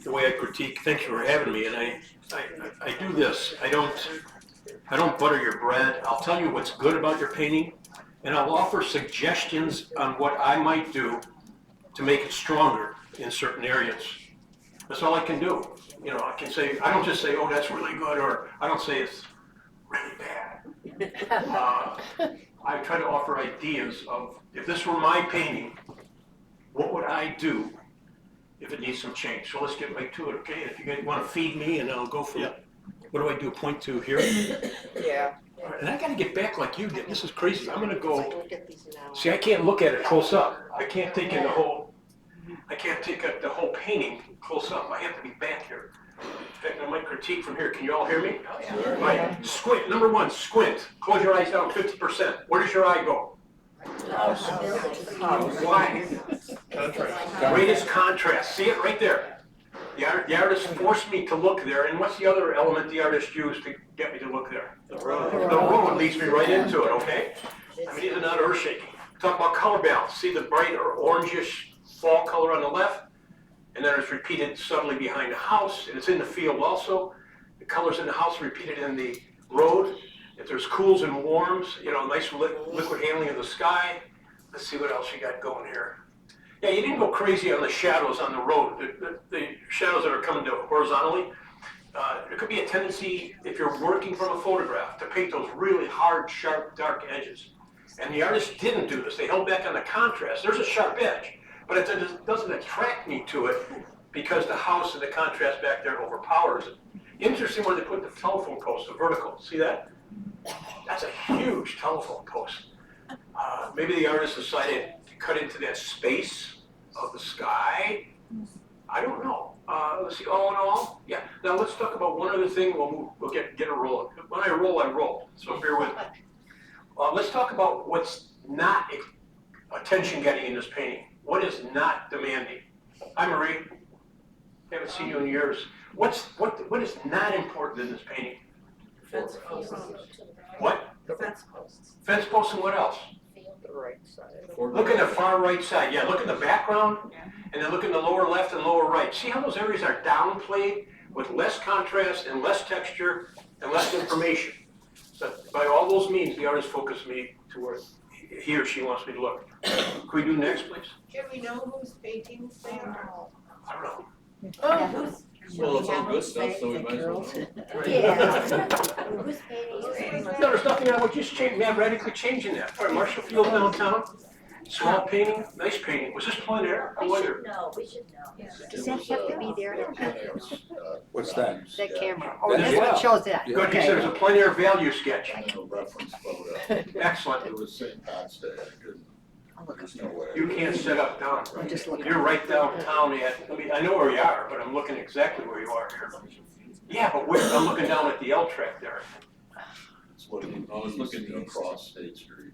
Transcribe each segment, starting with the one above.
the way I critique. Thank you for having me. And I do this. I don't butter your bread. I'll tell you what's good about your painting, and I'll offer suggestions on what I might do to make it stronger in certain areas. That's all I can do. You know, I can say, I don't just say, oh, that's really good, or I don't say it's really bad. I try to offer ideas of, if this were my painting, what would I do if it needs some change? So let's get right to it, okay? If you guys want to feed me, and I'll go for it. What do I do? Point to here? Yeah. And I got to get back like you did. This is crazy. I'm going to go. See, I can't look at it close up. I can't take in the whole. I can't take the whole painting close up. I have to be back here. In fact, I might critique from here. Can you all hear me? Sure. Right. Squint. Number one, squint. Close your eyes down 50%. Where does your eye go? Why? Contrast. Greatest contrast. See it right there. The artist forced me to look there. And what's the other element the artist used to get me to look there? The road. The road leads me right into it, okay? I mean, these are not earth-shaking. Talk about color balance. See the bright or orangish fall color on the left? And then it's repeated subtly behind the house, and it's in the field also. The colors in the house repeated in the road. If there's cools and warms, you know, nice liquid handling of the sky. Let's see what else you got going here. Yeah, you didn't go crazy on the shadows on the road. The shadows that are coming down horizontally. There could be a tendency, if you're working from a photograph, to paint those really hard, sharp, dark edges. And the artist didn't do this. They held back on the contrast. There's a sharp edge, but it doesn't attract me to it because the house and the contrast back there overpowers it. Interesting when they put the telephone post, the vertical. See that? That's a huge telephone post. Maybe the artist decided to cut into that space of the sky. I don't know. Let's see, all in all, yeah. Now let's talk about one other thing. We'll get a roll. When I roll, so bear with me. Let's talk about what's not attention-getting in this painting. What is not demanding? Hi, Marie. Haven't seen you in years. What is not important in this painting? Fence posts. What? The fence posts. Fence posts and what else? The right side. Look in the far right side. Yeah, look in the background, and then look in the lower left and lower right. See how those areas are downplayed with less contrast and less texture and less information. So by all those means, the artist focused me to where he or she wants me to look. Can we do next, please? Can we know whose paintings they are? I don't know. Oh, Well, it's all good stuff, so we might as well. Whose paintings? No, there's nothing I would just change, radically changing that. All right, Marshall Field downtown, small painting, nice painting. Was this plein air? We should know, we should know. Does that have to be there? What's that? That camera. Oh, That's that's what well. shows that. Good, he said it was a plein air value sketch. No reference photo. Excellent. It was St. Pat's Day. I couldn't, there's no way. You can't set up down. I'm just looking. You're right downtown I know where you are, but I'm looking exactly where you are here. Yeah, but I'm looking down at the L track there. I was looking across State Street.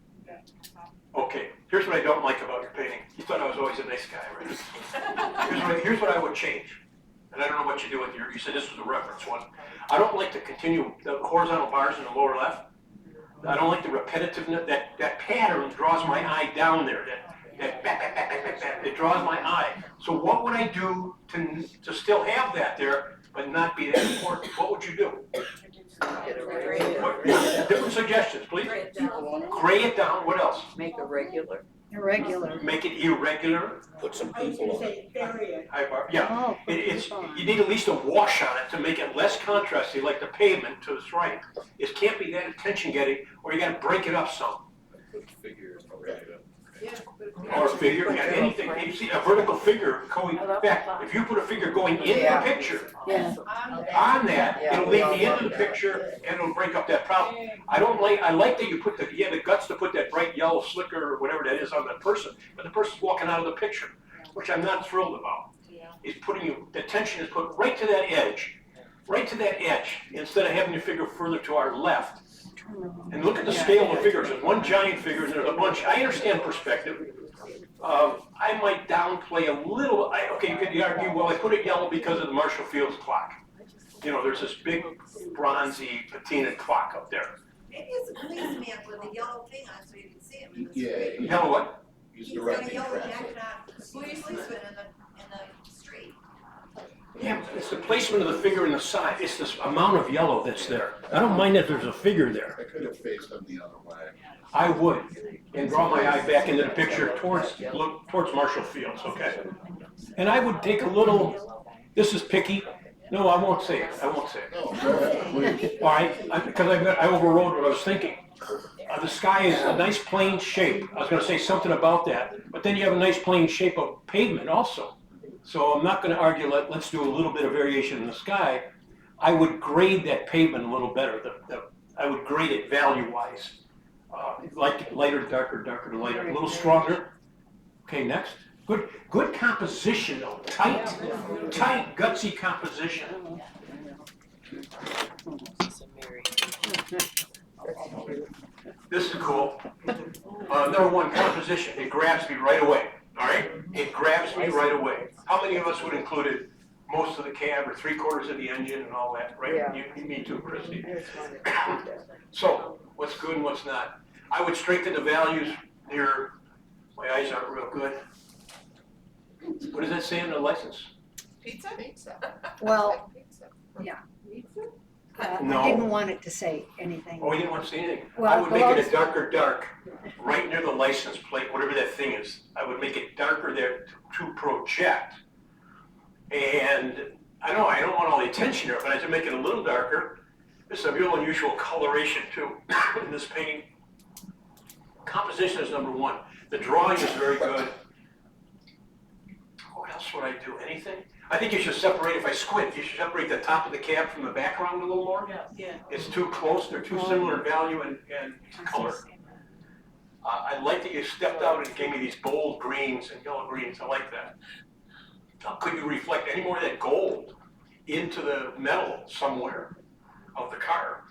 Okay, here's what I don't like about your painting. You thought I was always a nice guy, right? Here's what I would change. And I don't know what you do with you said this was a reference one. I don't like to continue the horizontal bars in the lower left. I don't like the repetitiveness, that pattern draws my eye down there, it draws my eye. So what would I do to still have that there, but not be that important? What would you do? Different suggestions, please. Gray it down. Gray it down, what else? Make a regular. Irregular. Make it irregular. Put some I was people gonna on it. say, area. Hi, Barb. Yeah, Oh. you need at least a wash on it to make it less contrasty, like the pavement to its right. It can't be that attention-getting, or you gotta break it up some. Put figures around it. Or a figure, yeah, anything. You see a vertical figure going back. If you put a figure going into the picture, Yeah. on that, it'll lead me into the picture and it'll break up that problem. I like that you have the guts to put that bright yellow slicker or whatever that is on that person, but the person's walking out of the picture, which I'm not thrilled about. The attention is put right to that edge, instead of having the figure further to our left. And look at the scale of the figures. There's one giant figure and there's a bunch. I understand perspective. I might downplay a little. Okay, you could argue, well, I put it yellow because of the Marshall Fields clock. You know, there's this big bronzy patina clock up there. Maybe it's a policeman with a yellow thing on so you can see him in the Yeah. street. Yellow what? He's He's got a directing yellow traffic. jacket on, policeman in the street. the placement of the figure in the side, it's this amount of yellow that's there. I don't mind if there's a figure there. I could have faced them the other way. I would, and draw my eye back into the picture look towards Marshall Fields, okay? And I would take a little, this is picky, no, I won't say it, I won't say it. No, go ahead, please. All right, because I overrode what I was thinking. The sky is a nice plain shape, I was gonna say something about that, but then you have a nice plain shape of pavement also. So I'm not gonna argue, let's do a little bit of variation in the sky. I would grade that pavement a little better, I would grade it value-wise. Like lighter, darker, darker to lighter, a little stronger. Okay, next. Good composition though, tight, gutsy composition. This is cool. Number one, composition, it grabs me right away, all right? It grabs me right away. How many of us would include most of the cab or 3/4 of the engine and all that, right? Yeah. You, me too, Christie. So, what's good and what's not? I would strengthen the values near, my eyes aren't real good. What does that say in the license? Pizza? Pizza. Well, No. I didn't want it to say anything. Oh, you didn't want to say anything? I Well, would make it a darker dark, right near the license plate, whatever that thing is. I would make it darker there to project. And I know I don't want all the attention here, but I have to make it a little darker. There's a real unusual coloration too in this painting. Composition is number one. The drawing is very good. What else would I do? Anything? I think you should separate, if I squint, you should separate the top of the cab from the background a little more. Yeah. It's too close, they're too similar in value and color. I like that you stepped out and gave me these bold greens and yellow greens, I like that. Now, could you reflect any more of that gold into the metal somewhere of the car?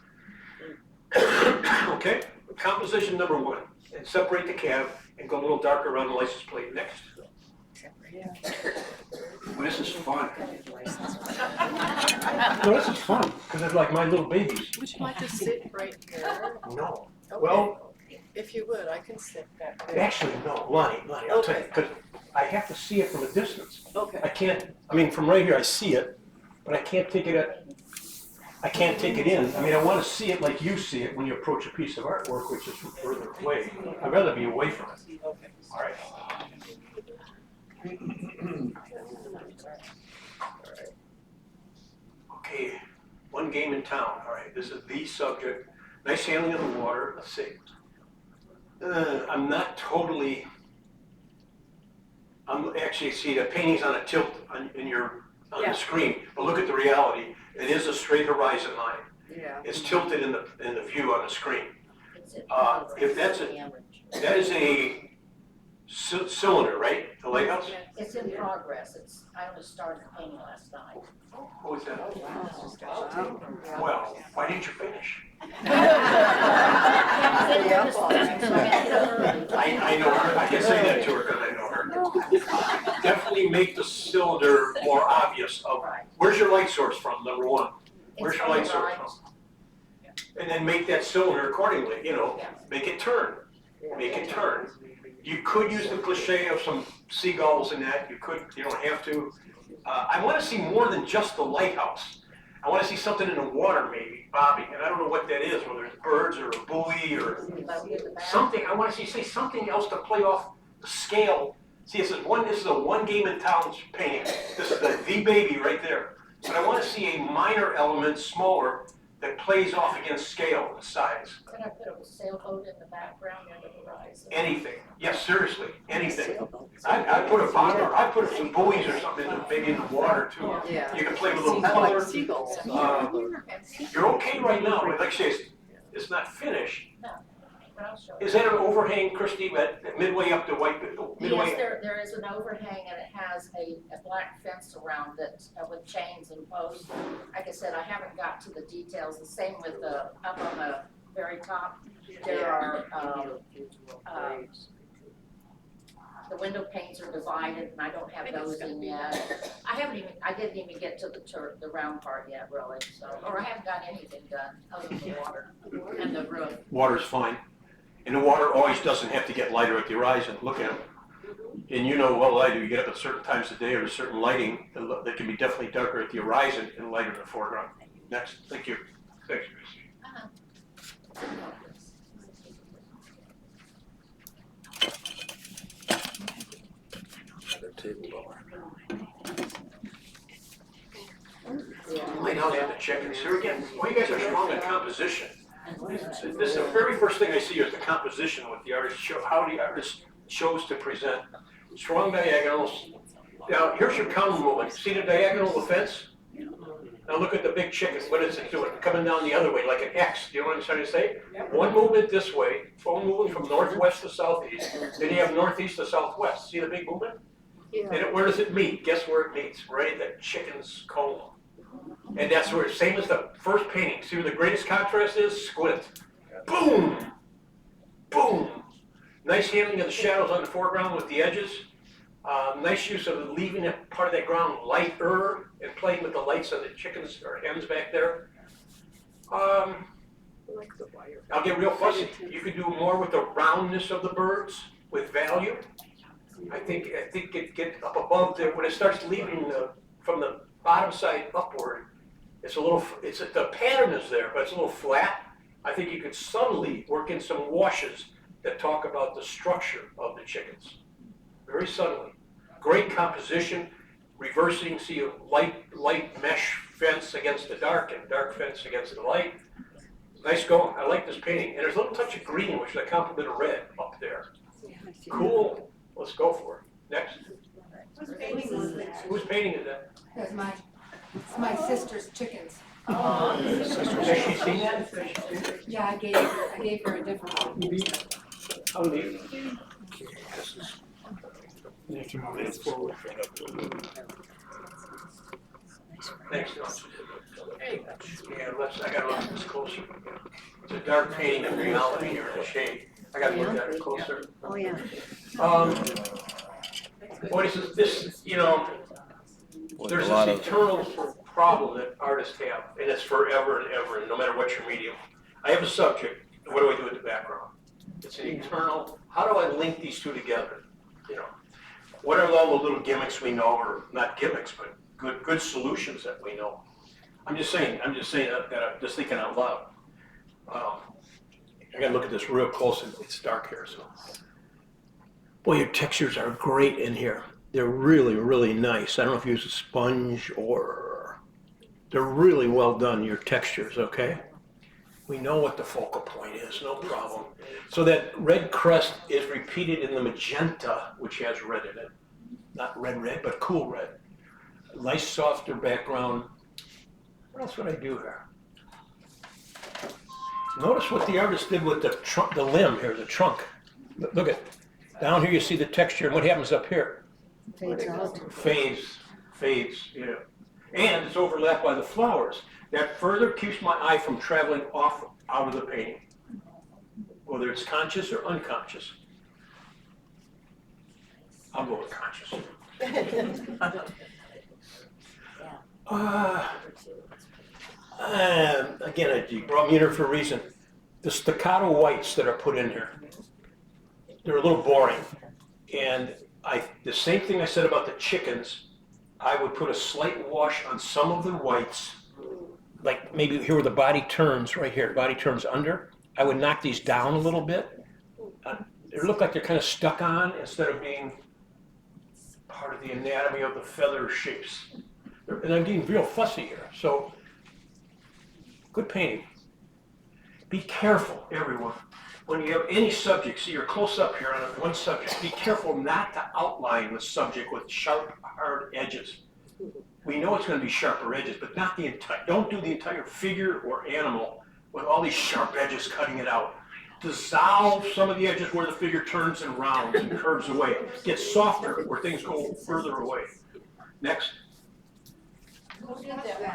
Okay, composition number one, and separate the cab and go a little darker around the license plate. Next. Well, this is fun. No, this is fun, because it's like my little babies. Would you like to sit right here? No, Okay. well, If you would, I can sit back there. actually, no, Lonnie, I'll tell you, because I have to see it from a distance. Okay. I can't, I mean, from right here, I see it, but I can't take it in. I mean, I want to see it like you see it when you approach a piece of artwork, which is from further away. I'd rather be away from it. Okay. All right. Okay, one game in town. All right, this is the subject. Nice handling of the water. Let's see. I'm not totally. I'm actually see the painting's on a tilt on the screen, but look at the reality. It is a straight horizon line. Yeah. It's tilted in the view on the screen. If that is a cylinder, right? The lighthouse? It's in progress, I only started painting last night. What was that? Well, why didn't you finish? I know her, I can say that to her because I know her. Definitely make the cylinder more obvious of, where's your light source from, number one? Where's your light source from? And then make that cylinder accordingly, make it turn, make it turn. You could use the cliche of some seagulls in that, you don't have to. I want to see more than just the lighthouse. I want to see something in the water maybe, bobbing, and I don't know what that is, whether it's birds or a buoy or something. I want to say something else to play off the scale. See, this is a one game in town painting. This is the baby right there. But I want to see a minor element, smaller, that plays off against scale, the size. Could I put a sailboat in the background near the horizon? Anything. Yes, seriously, anything. I'd put a bobber, I'd put some buoys or something maybe in the water too. Yeah. You can play with a little I like color. seagulls. You're okay right now, but like I say, it's not finished. But I'll show you. Is that an overhang, Christie, at midway up to Yes, midway? there is an overhang and it has a black fence around it with chains and posts. Like I said, I haven't got to the details, the same with up on the very top. There are, the window panes are divided and I don't have those in yet. I didn't even get to the round part yet really, so, or I haven't got anything done other than the water and the roof. Water's fine. And the water always doesn't have to get lighter at the horizon. Look at them. And you know well I do, you get up at certain times of day or certain lighting that can be definitely darker at the horizon and lighter in the foreground. Next, thank you. Thanks, Chrissy. Lay down at the chickens. Here again, well, you guys are strong in composition. This is the very first thing I see is the composition with the artist, how the artist chose to present. Strong diagonals. Now, here's your counter movement. See the diagonal of the fence? Now look at the big chicken. What is it doing? Coming down the other way like an X. Do you know what I'm trying to say? One movement this way, one movement from northwest to southeast. Then you have northeast to southwest. See the big movement? And where does it meet? Guess where it meets? Right at the chicken's colon. And that's where, same as the first painting. See where the greatest contrast is? Squint. Boom! Boom! Nice handling of the shadows on the foreground with the edges. Nice use of leaving that part of that ground lighter and playing with the lights of the chickens or hens back there. I'll get real fussy. You could do more with the roundness of the birds with value. I think it get up above there when it starts leaving from the bottom side upward. It's the pattern is there, but it's a little flat. I think you could subtly work in some washes that talk about the structure of the chickens, very subtly. Great composition, reversing. See a light mesh fence against the dark and dark fence against the light. Nice going. I like this painting, and there's a little touch of green, which is a complement of red up there. Cool. Let's go for it. Next. Whose painting is that? It's my sister's chickens. Has she seen that? Yeah, I gave her a different one. How neat. Thanks, Don. Yeah, I gotta look at this closer. It's a dark painting of reality here in the shade. I gotta look at it closer. Oh, yeah. What is this, you know, there's this eternal problem that artists have, and it's forever and ever, and no matter what your medium. I have a subject, what do I do with the background? It's an eternal, how do I link these two together? You know, what are all the little gimmicks we know, or not gimmicks, but good solutions that we know? I'm just saying that I'm just thinking out loud. I gotta look at this real close, and it's dark here, so. Boy, your textures are great in here. They're really, really nice. I don't know if you use a sponge or, they're really well done, your textures, okay? We know what the focal point is, no problem. So that red crest is repeated in the magenta, which has red in it. Not red, but cool red. Nice softer background. What else would I do here? Notice what the artist did with the trunk, the limb here, the trunk. Look at, down here you see the texture, and what happens up here? Fades out. Fades, yeah. And it's overlapped by the flowers. That further keeps my eye from traveling out of the painting, whether it's conscious or unconscious. I'll go with conscious. Again, I brought me in here for a reason. The staccato whites that are put in here, they're a little boring. And the same thing I said about the chickens, I would put a slight wash on some of the whites, like maybe here where the body turns, right here, the body turns under. I would knock these down a little bit. They look like they're kind of stuck on instead of being part of the anatomy of the feather shapes. And I'm getting real fussy here, so good painting. Be careful, everyone. When you have any subject, see you're close up here on one subject, be careful not to outline the subject with sharp, hard edges. We know it's going to be sharper edges, but not the entire, don't do the entire figure or animal with all these sharp edges cutting it out. Dissolve some of the edges where the figure turns and rounds and curves away. Get softer where things go further away. Next.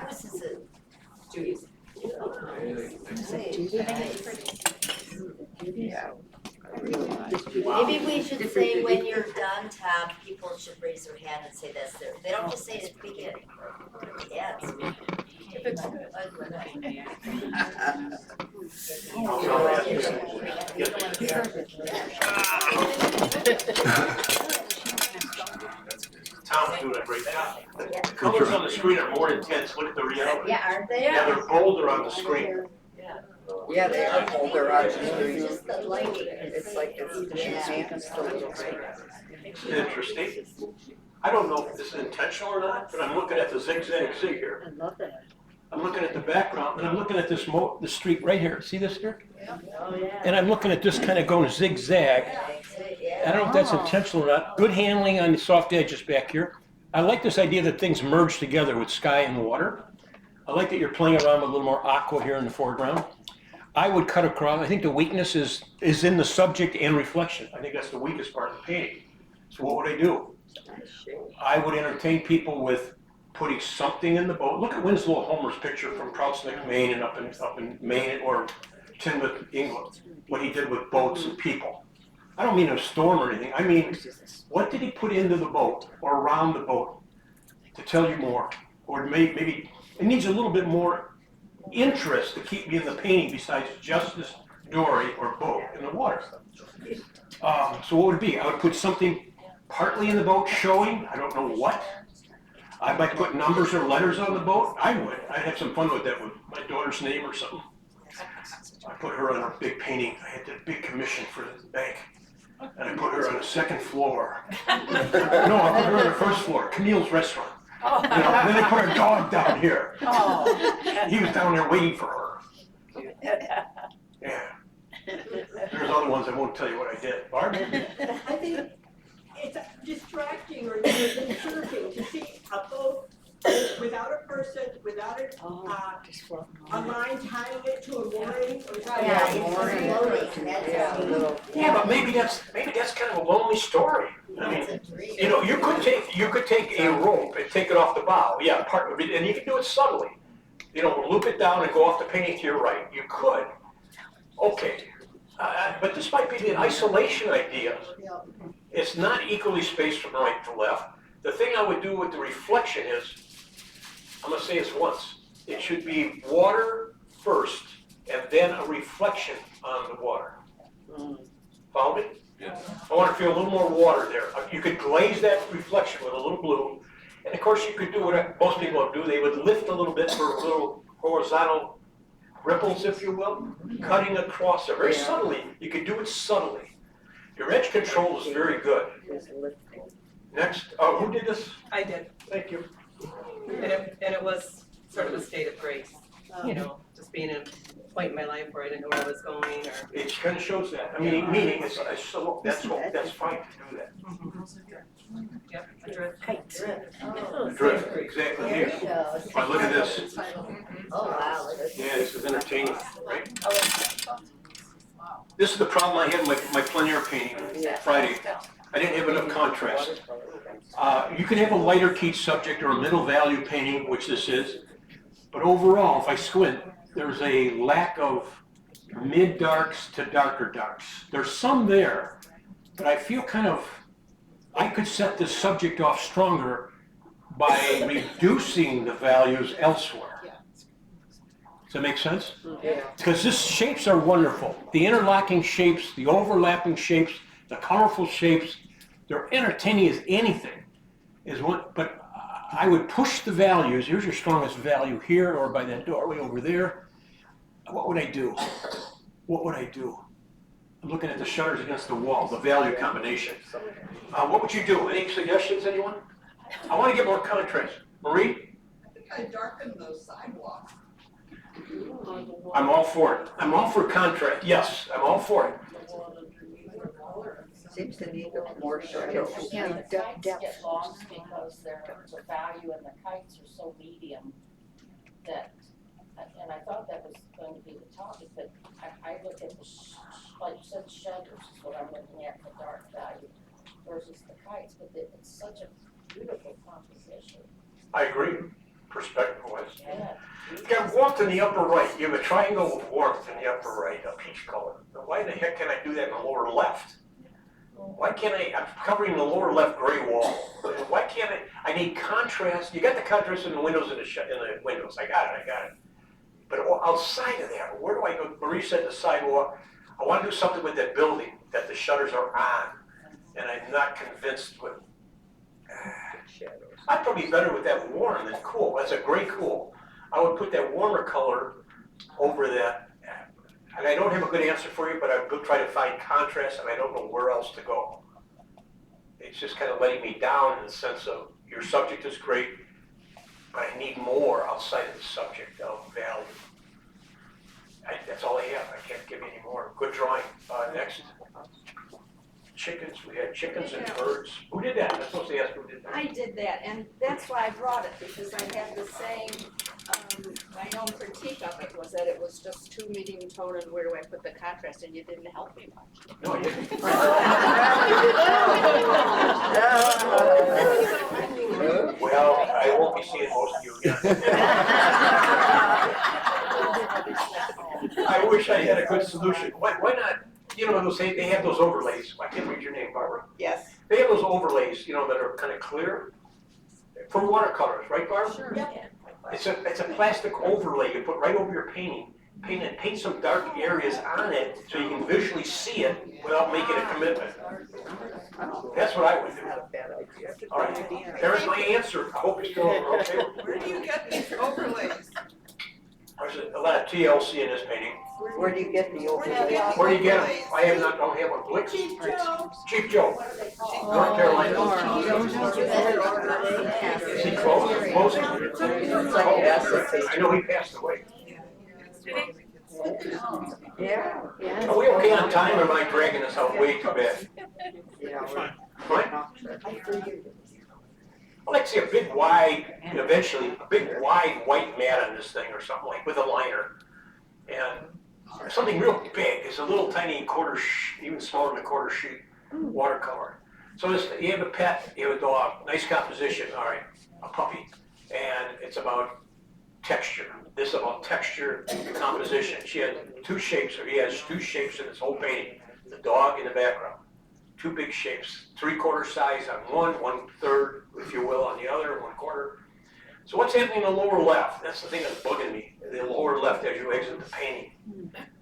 This is it. Judy's. Yeah. Maybe we should say when you're done, Tom, people should raise their hand and say that's their, they don't just say it at the beginning. Yeah, If it's good. Tom's doing a great job. The colors on the screen are more intense, look at the reality. Yeah, aren't they? Yeah, they're bolder on the screen. Yeah, they are older on the It's screen. just the lighting. It's like it's Interesting. I don't know if this is intentional or not, but I'm looking at the zigzag zig here. I love that. I'm looking at the background, and I'm looking at this the street right here. See this here? Oh, yeah. And I'm looking at this kind of going zigzag. I don't know if that's intentional or not. Good handling on the soft edges back here. I like this idea that things merge together with sky and water. I like that you're playing around with a little more aqua here in the foreground. I would cut across. I think the weakness is in the subject and reflection. I think that's the weakest part of the painting. So what would I do? I would entertain people with putting something in the boat. Look at Winslow Homer's picture from Trausch, Maine, and up in Maine or Teignmouth, England. What he did with boats and people. I don't mean a storm or anything. I mean, what did he put into the boat or around the boat to tell you more? Or maybe it needs a little bit more interest to keep me in the painting besides just this dory or boat in the water. So what would it be? I would put something partly in the boat showing, I don't know what. I might put numbers or letters on the boat. I would. I'd have some fun with that with my daughter's name or something. I put her on a big painting. I had that big commission for the bank. And I put her on the second floor. No, I put her on the first floor, Camille's restaurant. You know, and then I put her dog down here. He was down there waiting for her. Yeah. There's other ones I won't tell you what I did. Barb? I think it's distracting or disturbing to see a boat without a person, without a line tying it to a mooring or something. Yeah, it's floating, Yeah, but maybe that's kind of a lonely story. I mean, That's a dream. you know, you could take a rope and take it off the bow. Yeah, part of it, and you can do it subtly. You know, loop it down and go off the painting to your right. You could. Okay. But this might be the isolation idea. It's not equally spaced from right to left. The thing I would do with the reflection is, I'm gonna say this once, it should be water first and then a reflection on the water. Follow me? Yeah. I want to feel a little more water there. You could glaze that reflection with a little blue. And of course you could do what most people would do, they would lift a little bit for little horizontal ripples, if you will, cutting across it very subtly. You could do it subtly. Your edge control is very good. Next, who did this? I did, Thank you. and it was sort of a state of grace, you know, just being in a point in my life where I didn't know where I was going or. It kind of shows that. I mean, meaning it's so that's fine to do that. Yep, a drift. Drift, exactly here. All right, look at this. Oh, wow. Yeah, this is entertaining, right? This is the problem I had with my plein air painting Friday. I didn't have enough contrast. You can have a lighter keyed subject or a middle value painting, which this is, but overall, if I squint, there's a lack of mid darks to darker darks. There's some there, but I feel I could set this subject off stronger by reducing the values elsewhere. Does that make sense? Because these shapes are wonderful. The interlocking shapes, the overlapping shapes, the colorful shapes, they're entertaining as anything. But I would push the values. Here's your strongest value here or by that doorway over there. What would I do? What would I do? I'm looking at the shutters against the wall, the value combination. What would you do? Any suggestions, anyone? I want to get more contrast. Marie? I think I darkened those sidewalks. I'm all for it. I'm all for contrast. Yes, I'm all for it. Seems to need more shadow. Yeah, the kites get lost because the value and the kites are so medium that, and I thought that was going to be the topic, but I look at like you said, shutters is what I'm looking at, the dark value versus the kites, but it's such a beautiful composition. I agree, perspective-wise. Yeah. Yeah, warmth in the upper right. You have a triangle of warmth in the upper right, a peach color. Now, why the heck can I do that in the lower left? Why can't I'm covering the lower left gray wall. Why can't I need contrast. You got the contrast in the windows in the windows. I got it. But outside of that, where do I go? Marie said the sidewalk. I want to do something with that building that the shutters are on. And I'm not convinced with, I'd probably be better with that warm than cool. That's a gray cool. I would put that warmer color over that. And I don't have a good answer for you, but I will try to find contrast, and I don't know where else to go. It's just kind of letting me down in the sense of your subject is great, but I need more outside of the subject of value. That's all I have. I can't give you any more. Good drawing. Next. Chickens. We had chickens and birds. Who did that? I'm supposed to ask who did that. I did that, and that's why I brought it, because I had the same, my own critique of it was that it was just too medium tone, and where do I put the contrast, and you didn't help me much. No, I didn't. Well, I won't be seeing most of you again. I wish I had a good solution. Why not? You know, they have those overlays. I can't read your name, Barbara. Yes. They have those overlays, that are kind of clear for watercolors, right, Barbara? Sure. It's a plastic overlay you put right over your painting. Paint some dark areas on it so you can visually see it without making a commitment. That's what I would do. All right, there's my answer. I hope you're still okay. Where do you get these overlays? There's a lot of TLC in this painting. Where do you get the overlay? Where do you get them? I don't have one. Blix? Chief Joe. Cheap Joe, North Carolina. Is he closing? I know he passed away. Yeah. Are we okay on time, or am I dragging this out way too bad? Fine. I'd like to see a big wide, eventually, a big wide white mat on this thing or something like with a liner. And something real big, it's a little tiny even smaller than a quarter sheet watercolor. So you have a pet, you have a dog, nice composition, all right, a puppy. And it's about texture. This is about texture, composition. He has two shapes in this whole painting. The dog in the background. Two big shapes, 3/4 size on one, 1/3, if you will, on the other, 1/4. So what's happening in the lower left? That's the thing that's bugging me. The lower left as you exit the painting.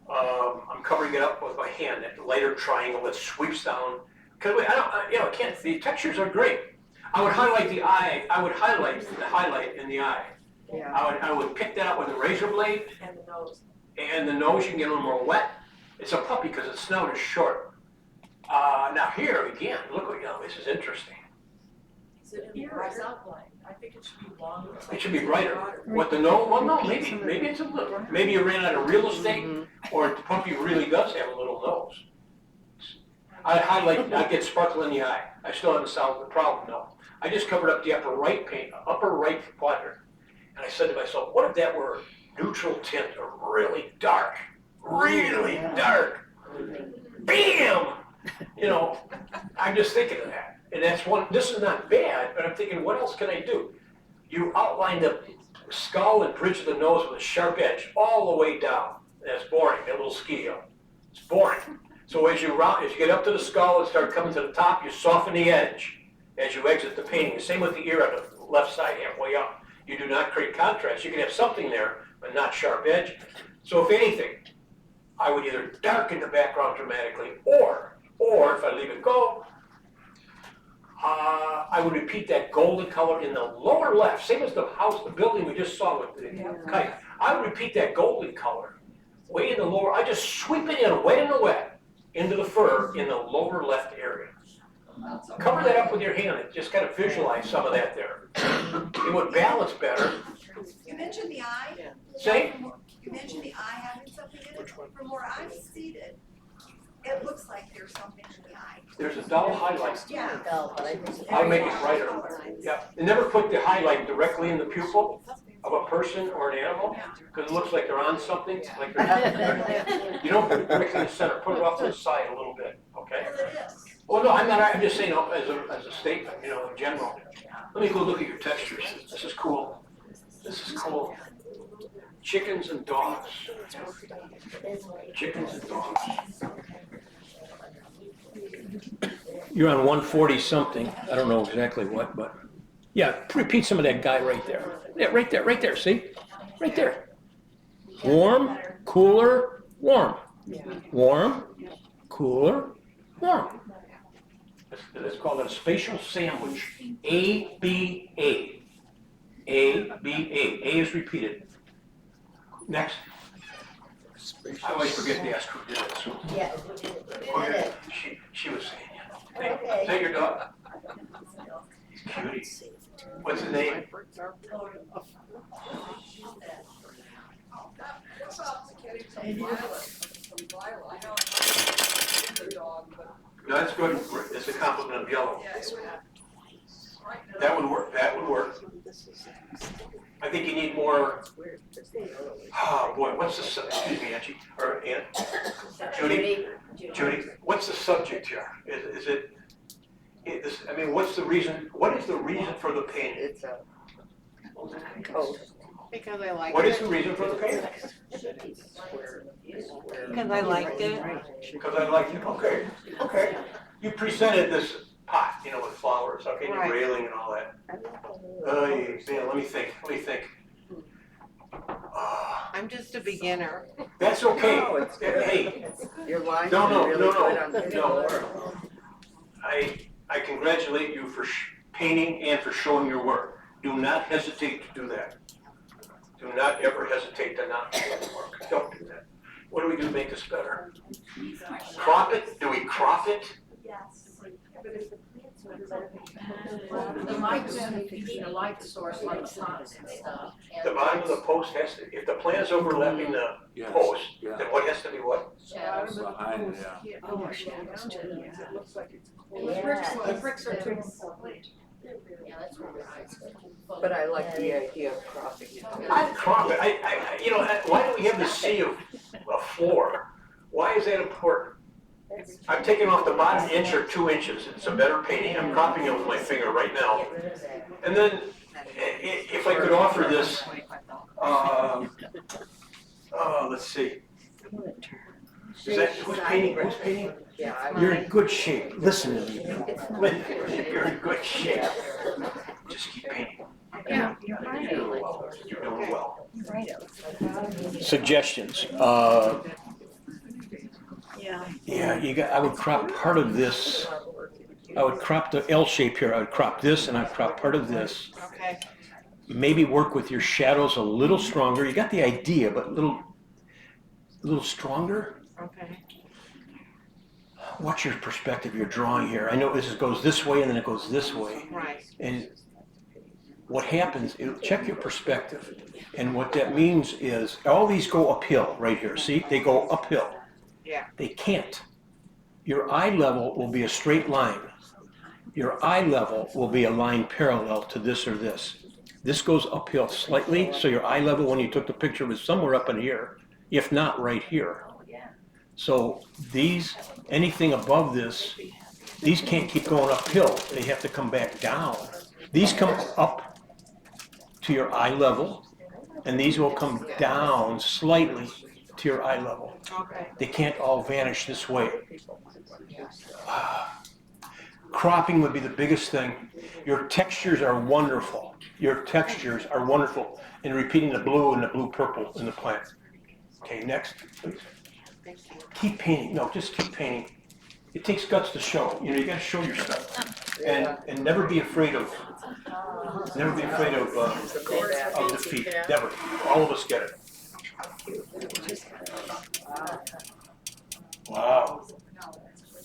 I'm covering it up with my hand, that lighter triangle that sweeps down. Because the textures are great. I would highlight the eye. I would highlight the highlight in the eye. Yeah. I would pick that up with a razor blade. And the nose. And the nose, you can get a little more wet. It's a puppy because its snout is short. Now here again, look what this is interesting. Is it in the bright outline? I think it should be longer. It should be brighter. What the nose? Well, no, maybe it's a little. Maybe you ran out of real estate, or the puppy really does have a little nose. I'd get sparkle in the eye. I still haven't solved the problem though. I just covered up the upper right quadrant, and I said to myself, what if that were neutral tint or really dark? Really dark. Bam! I'm just thinking of that. And that's one, this is not bad, but I'm thinking, what else can I do? You outline the skull and bridge of the nose with a sharp edge all the way down. That's boring, that little ski hill. It's boring. So as you get up to the skull and start coming to the top, you soften the edge as you exit the painting. Same with the ear on the left side, halfway up. You do not create contrast. You can have something there, but not sharp edge. So if anything, I would either darken the background dramatically, or if I leave it go, I would repeat that golden color in the lower left, same as the house, the building we just saw with the kite. I would repeat that golden color way in the lower. I just sweep it in, wet in the wet, into the fur in the lower left area. Cover that up with your hand and just kind of visualize some of that there. It would balance better. You mentioned the eye. Say? You mentioned the eye having something in it. From where I'm seated, it looks like there's something in the eye. There's a dull highlight. Yeah. I make it brighter. Yeah, and never put the highlight directly in the pupil of a person or an animal, because it looks like they're on something, like they're, you don't put it directly in the center, put it off to the side a little bit, okay? Well, it is. Well, no, I'm just saying as a statement, in general. Let me go look at your textures. This is cool. This is cool. Chickens and dogs. Chickens and dogs. You're on 140 something. I don't know exactly what, but yeah, repeat some of that guy right there. Yeah, right there, see? Right there. Warm, cooler, warm. Warm, cooler, warm. It's called a spatial sandwich, ABA. ABA, A is repeated. Next. I always forget to ask who did it, so. Yeah, who did it? She was saying, Okay. is that your dog? He's cutie. What's his name? No, that's good. It's a compliment of yellow. That would work. That would work. I think you need more. Oh boy, what's the excuse me, Angie or Ann? Judy, what's the subject here? Is it? I mean, what's the reason? What is the reason for the painting? It's a coat. Because I like it. What is the reason for the painting? Because I liked it. Because I like it. Okay, okay. You presented this pot, you know, with flowers, okay, and Right. railing and all that. Oh, man, let me think. I'm just a beginner. That's okay. No, it's good. Hey, Your lines No, are no, really no, good on no, this. no. I congratulate you for painting and for showing your work. Do not hesitate to do that. Do not ever hesitate to not do the work. Don't do that. What do we do to make this better? Crop it? Do we crop it? Yes. The lights, you need a light source like sun and stuff. The bottom of the post has to, if the plan is overlapping the Yes, post, yeah. then what has to be what? Shadows. Behind, yeah. Oh, shadows too, yeah. The bricks are too. Yeah, that's where your eyes go. But I like the idea of cropping it. I crop it. You know, why do we have the sea of a floor? Why is that important? I'm taking off the bottom inch or 2 inches. It's a better painting. I'm cropping it with my finger right now. Get rid of that. And then, if I could offer this, let's see. Is that, who's painting? Who's painting? Yeah, You're in good shape. Listen to me. You're in good shape. Just keep painting. Yeah, You're doing well. You're doing well. Right. Suggestions. Yeah, I would crop part of this. I would crop the L shape here. I would crop this and I'd crop part of this. Okay. Maybe work with your shadows a little stronger. You got the idea, but a little stronger. Okay. What's your perspective you're drawing here? I know this goes this way and then it goes this way. Right. And what happens, check your perspective. And what that means is all these go uphill right here. See, they go uphill. Yeah. They can't. Your eye level will be a straight line. Your eye level will be a line parallel to this or this. This goes uphill slightly, so your eye level when you took the picture was somewhere up in here, if not right here. So these, anything above this, these can't keep going uphill. They have to come back down. These come up to your eye level, and these will come down slightly to your eye level. Okay. They can't all vanish this way. Cropping would be the biggest thing. Your textures are wonderful. Your textures are wonderful in repeating the blue and the blue purple in the plant. Okay, next, please. Keep painting. No, just keep painting. It takes guts to show. You know, you got to show your stuff, and never be afraid of defeat. Never. All of us get it. Wow.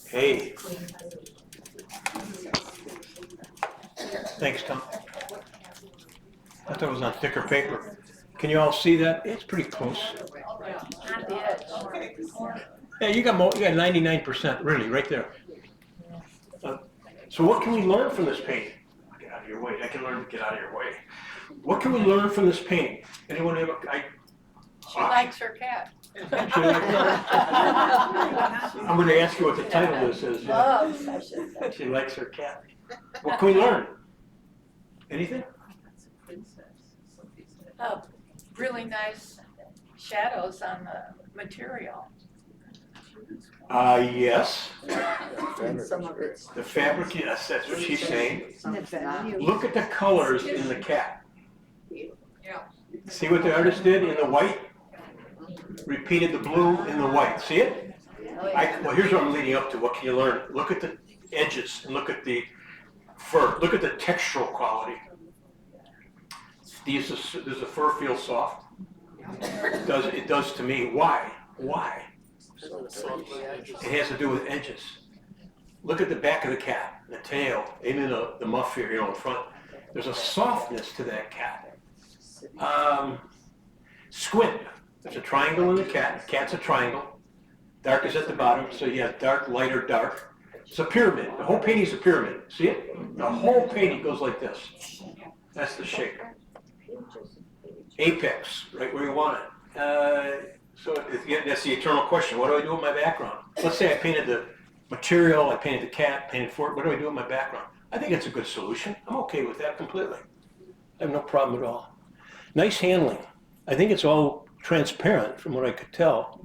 Hey. Thanks, Tom. I thought it was on thicker paper. Can you all see that? It's pretty close. Yeah, you got 99%, really, right there. So what can we learn from this painting? Get out of your way. I can learn to get out of your way. What can we learn from this painting? Anyone have She likes her cat. I'm going to ask you what the title is. She likes her cat. What can we learn? Anything? Oh, really nice shadows on the material. Yes. Some of it's. The fabric, yes, that's what she's saying. Look at the colors in the cat. See what the artist did in the white? Repeated the blue in the white. See it? Well, here's what I'm leading up to. What can you learn? Look at the edges and look at the fur. Look at the textural quality. Does the fur feel soft? It does to me. Why? Why? It has to do with edges. Look at the back of the cat, the tail, even the muff here, in front. There's a softness to that cat. Squint. There's a triangle in the cat. Cat's a triangle. Dark is at the bottom, so you have dark, lighter, dark. It's a pyramid. The whole painting's a pyramid. See it? The whole painting goes like this. That's the shape. Apex, right where you want it. So again, that's the eternal question. What do I do with my background? Let's say I painted the material, I painted the cat, painted for it. What do I do with my background? I think it's a good solution. I'm okay with that completely. I have no problem at all. Nice handling. I think it's all transparent from what I could tell.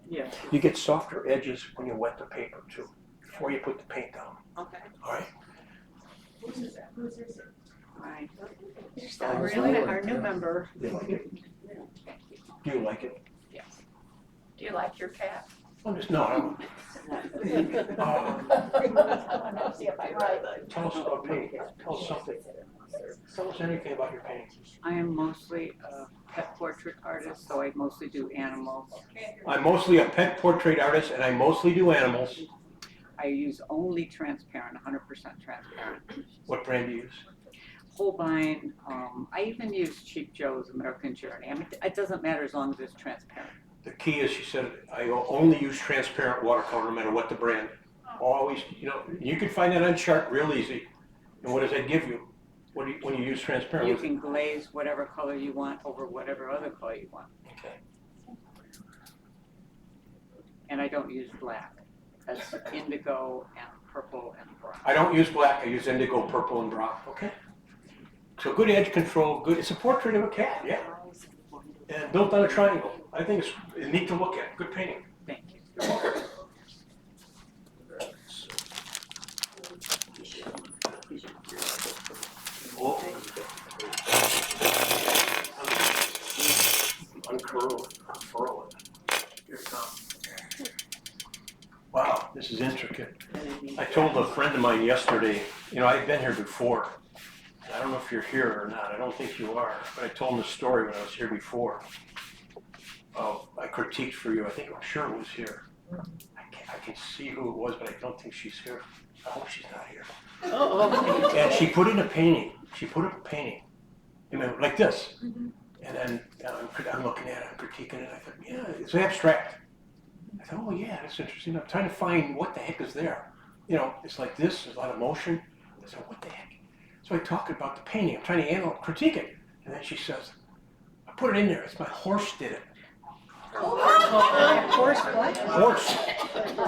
Yeah. You get softer edges when you wet the paper too, before you put the paint down. Okay. All right? Right. Really? Our new member. Do you like it? Do you like it? Yes. Do you like your cat? I'm just, no, I don't. See if I'm right. Tell us about painting. Tell us something. Tell us anything about your paintings. I am mostly a pet portrait artist, so I mostly do animals. I'm mostly a pet portrait artist, and I mostly do animals. I use only transparent, 100% transparent. What brand do you use? Holbein, I even use Cheap Joe's American Journey. I mean, it doesn't matter as long as it's transparent. The key is, she said, I only use transparent watercolor no matter what the brand. Always, you can find that on chart real easy. And what does that give you? When you use transparent? You can glaze whatever color you want over whatever other color you want. Okay. And I don't use black. That's indigo and purple and brown. I don't use black, I use indigo, purple, and brown, okay? So good edge control, good, it's a portrait of a cat, yeah. And built on a triangle. I think it's neat to look at, good painting. Thank you. Uncurl, unfurl it. Here it comes. Wow, this is intricate. I told a friend of mine yesterday, I've been here before. I don't know if you're here or not, I don't think you are, but I told him the story when I was here before. I critiqued for you, I'm sure it was here. I can see who it was, but I don't think she's here. I hope she's not here. And she put in a painting, like this. And then I'm looking at it, I'm critiquing it, I thought, yeah, it's abstract. I thought, oh yeah, that's interesting. I'm trying to find what the heck is there. It's like this, there's a lot of motion. I said, what the heck? So I talk about the painting, I'm trying to critique it. And then she says, I put it in there, it's my horse did it. Horse what? Horse.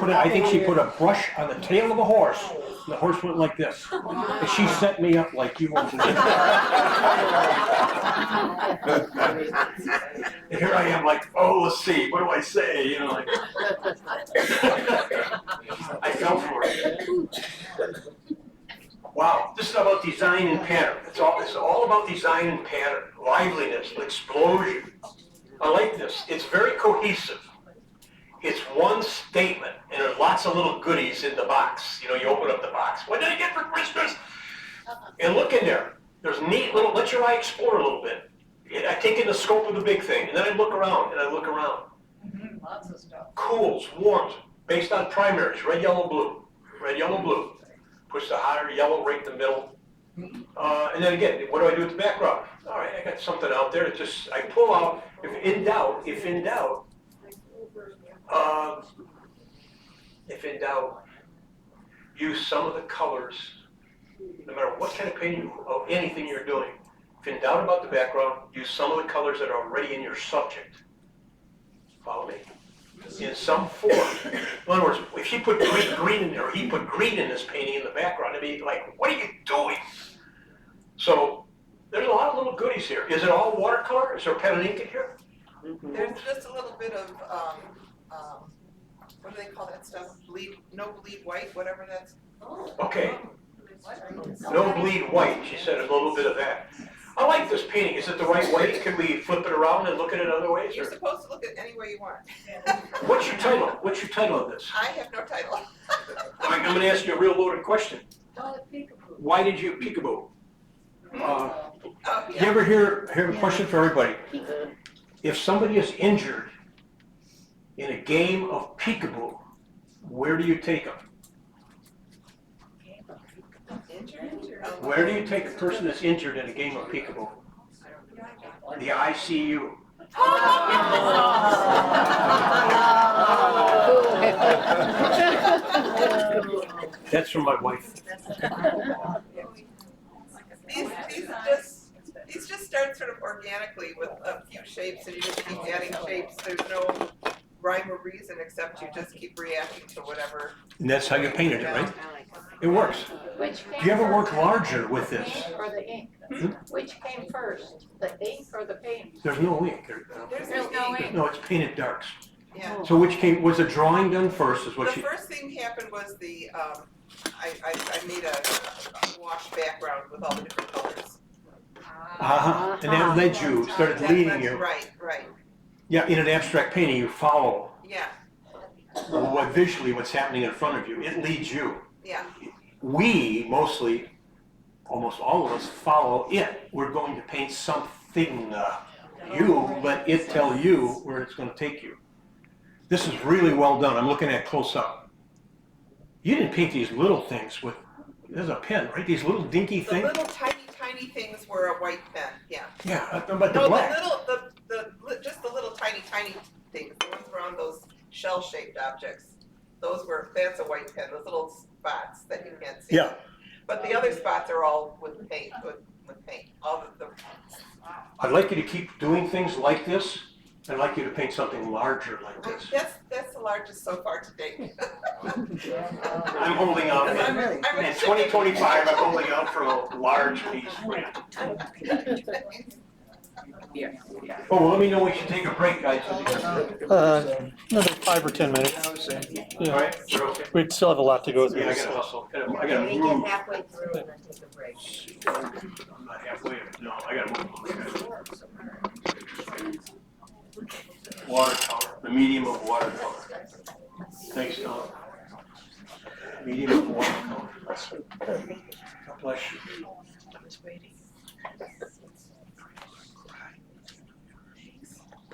I think she put a brush on the tail of a horse, and the horse went like this. And she set me up like you won't believe. And here I am like, oh, let's see, what do I say? I fell for it. Wow, this is about design and pattern. It's all about design and pattern, liveliness, explosion. I like this. It's very cohesive. It's one statement, and there's lots of little goodies in the box. You open up the box. What did I get for Christmas? And look in there. There's neat little, let your eye explore a little bit. I take in the scope of the big thing, and then I look around, Lots of stuff. Cools, warms, based on primaries, red, yellow, blue. Red, yellow, blue. Push the hotter yellow right in the middle. And then again, what do I do with the background? All right, I got something out there. I pull out, if in doubt, use some of the colors, no matter what kind of painting or anything you're doing. If in doubt about the background, use some of the colors that are already in your subject. Follow me? In some form. In other words, if she put green in there, or he put green in this painting in the background, it'd be like, what are you doing? So there's a lot of little goodies here. Is it all watercolor? Is there pen and ink in here? There's just a little bit of, what do they call that stuff? Bleed white, whatever that's. Okay. No bleed white, she said a little bit of that. I like this painting. Is it the right way? Can we flip it around and look at it other ways? You're Or? supposed to look at any way you want. What's your title? What's your title of this? I have no title. I'm gonna ask you a real loaded question. Call it peekaboo. Why did you peekaboo? Oh, You yeah. ever hear a question for everybody? If somebody is injured in a game of peekaboo, where do you take them? Where do you take a person that's injured in a game of peekaboo? The ICU. That's from my wife. These just start sort of organically with a few shapes, and you just keep adding shapes. There's no rhyme or reason except you just keep reacting to whatever. And that's how you painted it, right? It works. Which Do you ever work larger with The this? ink or the ink? Which came first, the ink or the paint? There's no ink. There's There's no ink. No, it's painted darks. Yeah. So which came, was the drawing done first is The what you, first thing happened was I made a wash background with all the different colors. and that led you, started leading you. Right, right, Yeah, in an abstract painting, you follow yeah, visually what's happening in front of you. It leads you. yeah. We mostly, almost all of us, follow it. We're going to paint something. You let it tell you where it's going to take you. This is really well done. I'm looking at close up. You didn't paint these little things with, there's a pen, right? These little dinky The things. little tiny things were a white pen, yeah. Yeah, but the No, black. just the little tiny things, the ones around those shell-shaped objects. That's a white pen, those little spots that you can't see. Yeah. But the other spots are all with paint, all the I'd like you to keep doing things like this. I'd like you to paint something larger like this. That's the largest so far to date. I'm holding out. I'm In a 2025, I'm holding out for a large piece. Oh, well, let me know we should take a break, guys. Another 5 or 10 minutes. All Yeah, right, you're okay. we still have a lot to go through. Yeah, I gotta hustle. I gotta Maybe move. get halfway through and then take a break. I'm not halfway. No, I gotta move. Watercolor, the medium of watercolor. Thanks, Tom. Medium of watercolor. God bless you.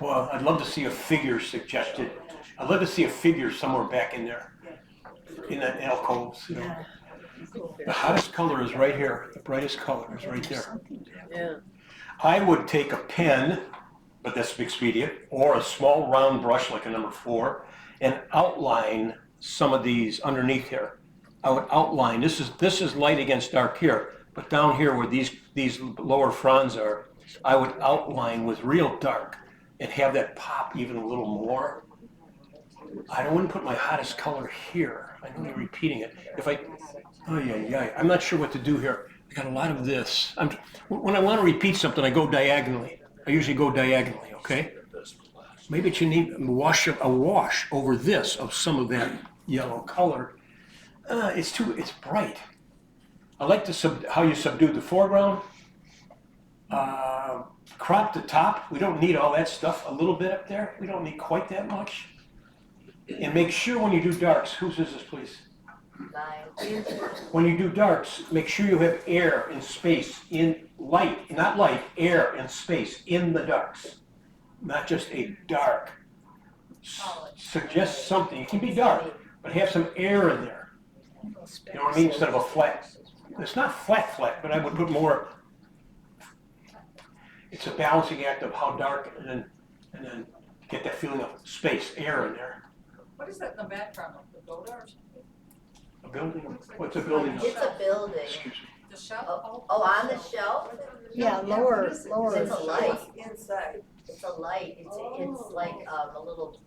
Well, I'd love to see a figure suggested. I'd love to see a figure somewhere back in there, in that alcoves, you know. The hottest color is right here. The brightest color is right there. Yeah. I would take a pen, but that's expedient, or a small round brush like a number 4, and outline some of these underneath here. I would outline, this is light against dark here, but down here where these lower fronds are, I would outline with real dark and have that pop even a little more. I wouldn't put my hottest color here. I know you're repeating it. I'm not sure what to do here. I got a lot of this. When I want to repeat something, I go diagonally. I usually go diagonally, okay? Maybe you need a wash over this of some of that yellow color. It's bright. I like how you subdued the foreground. Crop the top. We don't need all that stuff. A little bit up there. We don't need quite that much. And make sure when you do darks, whose is this, please? When you do darks, make sure you have air and space in light, not light, air and space in the darks. Not just a dark. Suggest something. It can be dark, but have some air in there. You know what I mean? Instead of a flat. It's not flat, but I would put more. It's a balancing act of how dark and then get that feeling of space, air in there. What is that in the background, the builder or something? A building? What's a building? It's a building. Excuse me. The shelf? Oh, on the shelf? Yeah, lower. It's a light. Inside. It's a light. It's like a little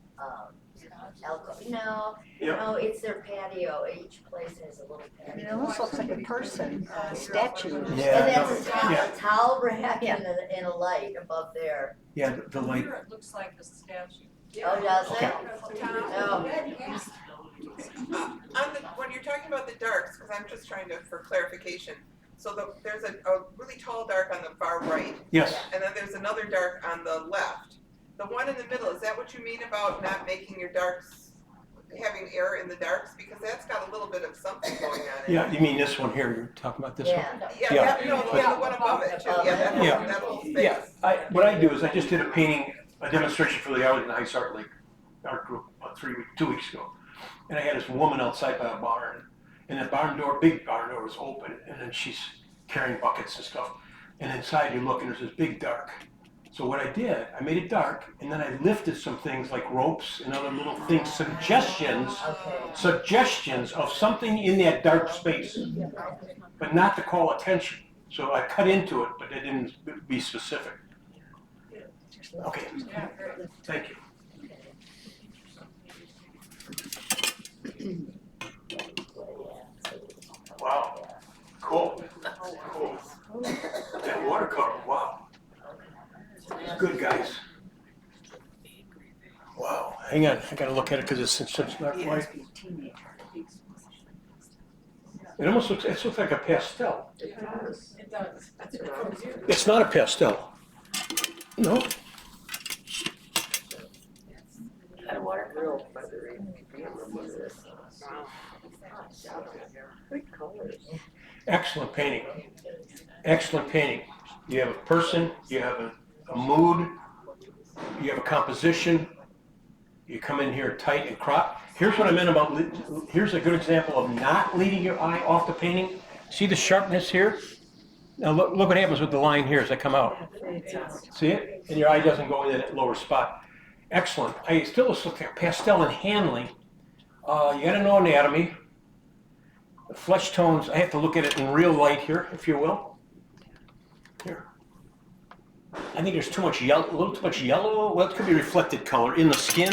alcove. No, it's their patio. Each place has a little patio. It almost looks like a person, a statue. Yeah, And that's yeah. a towel rack and a light above there. Yeah, the light. Here it looks like a statue. Oh, does it? No. when you're talking about the darks, because I'm just trying to, for clarification, So there's a really tall dark on the far right, Yes, and then there's another dark on the left. The one in the middle, is that what you mean about not making your darks, having air in the darks? Because that's got a little bit of something going on in it. yeah, you mean this one here, you're talking about this one? Yeah, Yeah. no, the one above it too, yeah, that whole space. Yeah, what I do is I just did a painting, a demonstration for the Arlington Heights Art League, art group, about 2 weeks ago. And I had this woman outside by a barn, and that barn door, big barn door was open, and then she's carrying buckets and stuff. And inside you look and there's this big dark. So what I did, I made it dark, and then I lifted some things like ropes and other little things, suggestions of something in that dark space, but not to call attention. So I cut into it, but it didn't be specific. Okay, thank you. Wow, cool, cool. That watercolor, wow. Good, guys. Wow, hang on, I gotta look at it because it's in such dark light. It almost looks, it looks like a pastel. It does. That's what it is. It's not a pastel. No? Excellent painting. Excellent painting. You have a person, you have a mood, you have a composition. You come in here tight and crop. Here's what I meant about, here's a good example of not leading your eye off the painting. See the sharpness here? Now look what happens with the line here as I come out. See it? And your eye doesn't go in that lower spot. Excellent. I still look at pastel and handling. You gotta know anatomy. The flesh tones, I have to look at it in real light here, if you will. Here. I think there's too much yellow, a little too much yellow. Well, it could be reflected color in the skin.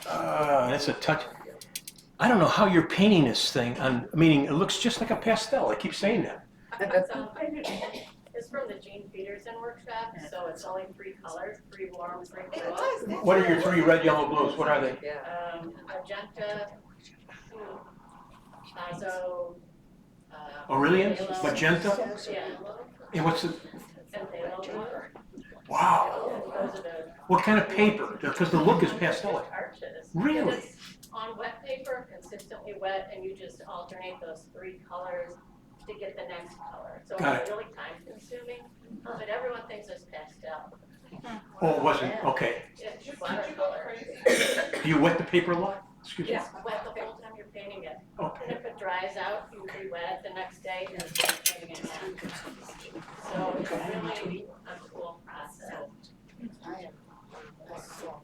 That's a touch. I don't know how you're painting this thing. Meaning, it looks just like a pastel. I keep saying that. It's from the Gene Peterson workshop, so it's only 3 colors, 3 warm, 3 cool. What are your 3 red, yellow, blues? What are they? Magenta, Tazo, Aurelian? Phthalo. Magenta? Yeah. And what's the, And Phthalo. wow. Those are the What kind of paper? Because the look is pastel. arches. Really? It's on wet paper, consistently wet, and you just alternate those 3 colors to get the next color. So Got it's it. really time consuming, but everyone thinks it's pastel. Oh, it wasn't? Okay. It's watercolor. Do you wet the paper a lot? Excuse me. Yeah, wet the whole time you're painting it. Okay. And if it dries out, you re-wet it the next day and start painting it again. So it's really a cool process.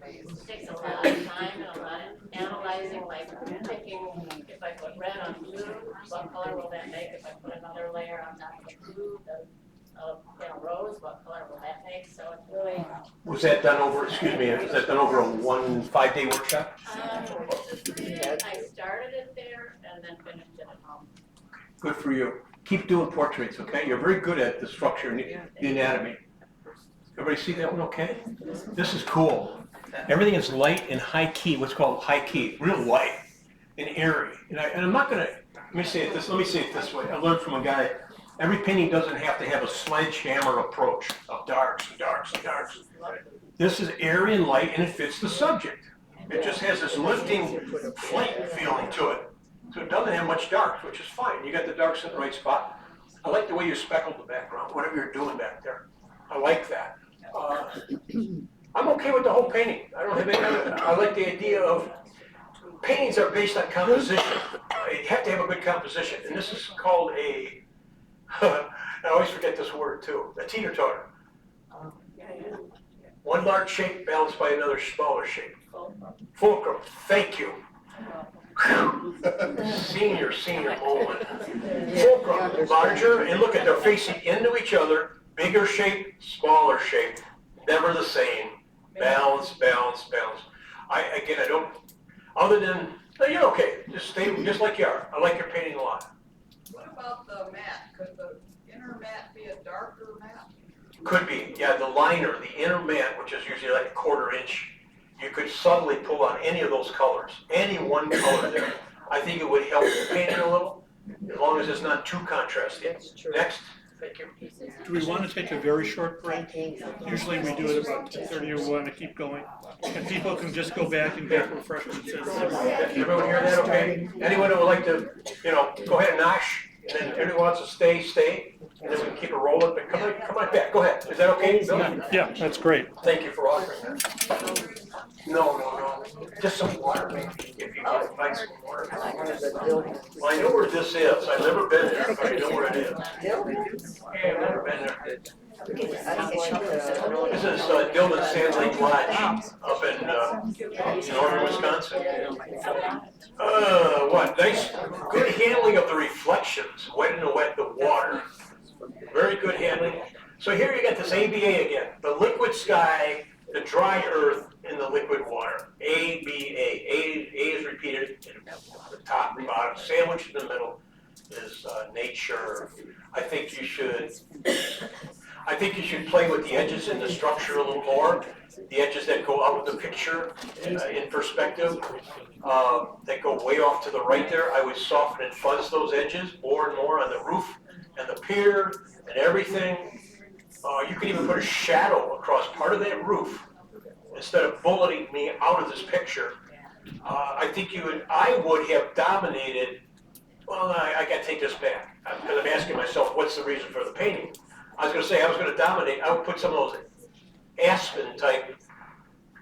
It takes a lot of time and a lot of analyzing, like picking, if I put red on blue, what color will that make? If I put another layer on top of the blue, rose, what color will that make? So it's really. Was that done over, excuse me, was that done over a 5-day workshop? I started it there and then finished it at home. Good for you. Keep doing portraits, okay? You're very good at the structure and the anatomy. Everybody see that one okay? This is cool. Everything is light and high key, what's called high key, real light and airy. And I'm not gonna, let me say it this way. I learned from a guy, every painting doesn't have to have a sledgehammer approach of darks and darks and darks. This is airy and light and it fits the subject. It just has this lifting flight feeling to it. So it doesn't have much dark, which is fine. You got the darks in the right spot. I like the way you speckled the background, whatever you're doing back there. I like that. I'm okay with the whole painting. I don't have any other, I like the idea of paintings are based on composition. You have to have a good composition. And this is called a, I always forget this word too, a teeter-totter. One large shape balanced by another smaller shape. Fulcrum, thank you. Senior moment. Fulcrum, larger, and look at they're facing into each other, bigger shape, smaller shape, never the same. Balance, balance, balance. I don't, other than, no, you're okay, just stay, just like you are. I like your painting a lot. What about the mat? Could the inner mat be a darker mat? Could be, yeah, the liner, the inner mat, which is usually like a 1/4 inch, you could subtly pull on any of those colors, any one color there. I think it would help the painting a little. as long as it's not too contrasting. Next, thank you. Do we want to take a very short break? Usually we do it about 10:30, or we want to keep going. And people can just go back and get refreshments. Everyone hear that, okay? Anyone who would like to, go ahead and nosh, and then anyone wants to stay, and then we can keep it rolling, but come on back, go ahead. Is that okay, Bill? Yeah, that's great. Thank you for offering that. No, just some water, maybe, if you can find some water. Well, I know where this is, I've never been there, but I know where it is. Okay, I've never been there. This is Dillman Sand Lake Lodge up in northern Wisconsin. Nice, good handling of the reflections, wet the water. Very good handling. So here you got this ABA again, the liquid sky, the dry earth, and the liquid water. ABA. A is repeated in the top and bottom, sandwiched in the middle is nature. I think you should play with the edges in the structure a little more. The edges that go out of the picture in perspective, that go way off to the right there. I would soften and fuzz those edges more and more on the roof and the pier and everything. You could even put a shadow across part of that roof instead of bulleting me out of this picture. I would have dominated. Well, I got to take this back because I'm asking myself, what's the reason for the painting? I was going to say I was going to dominate. I would put some of those aspen type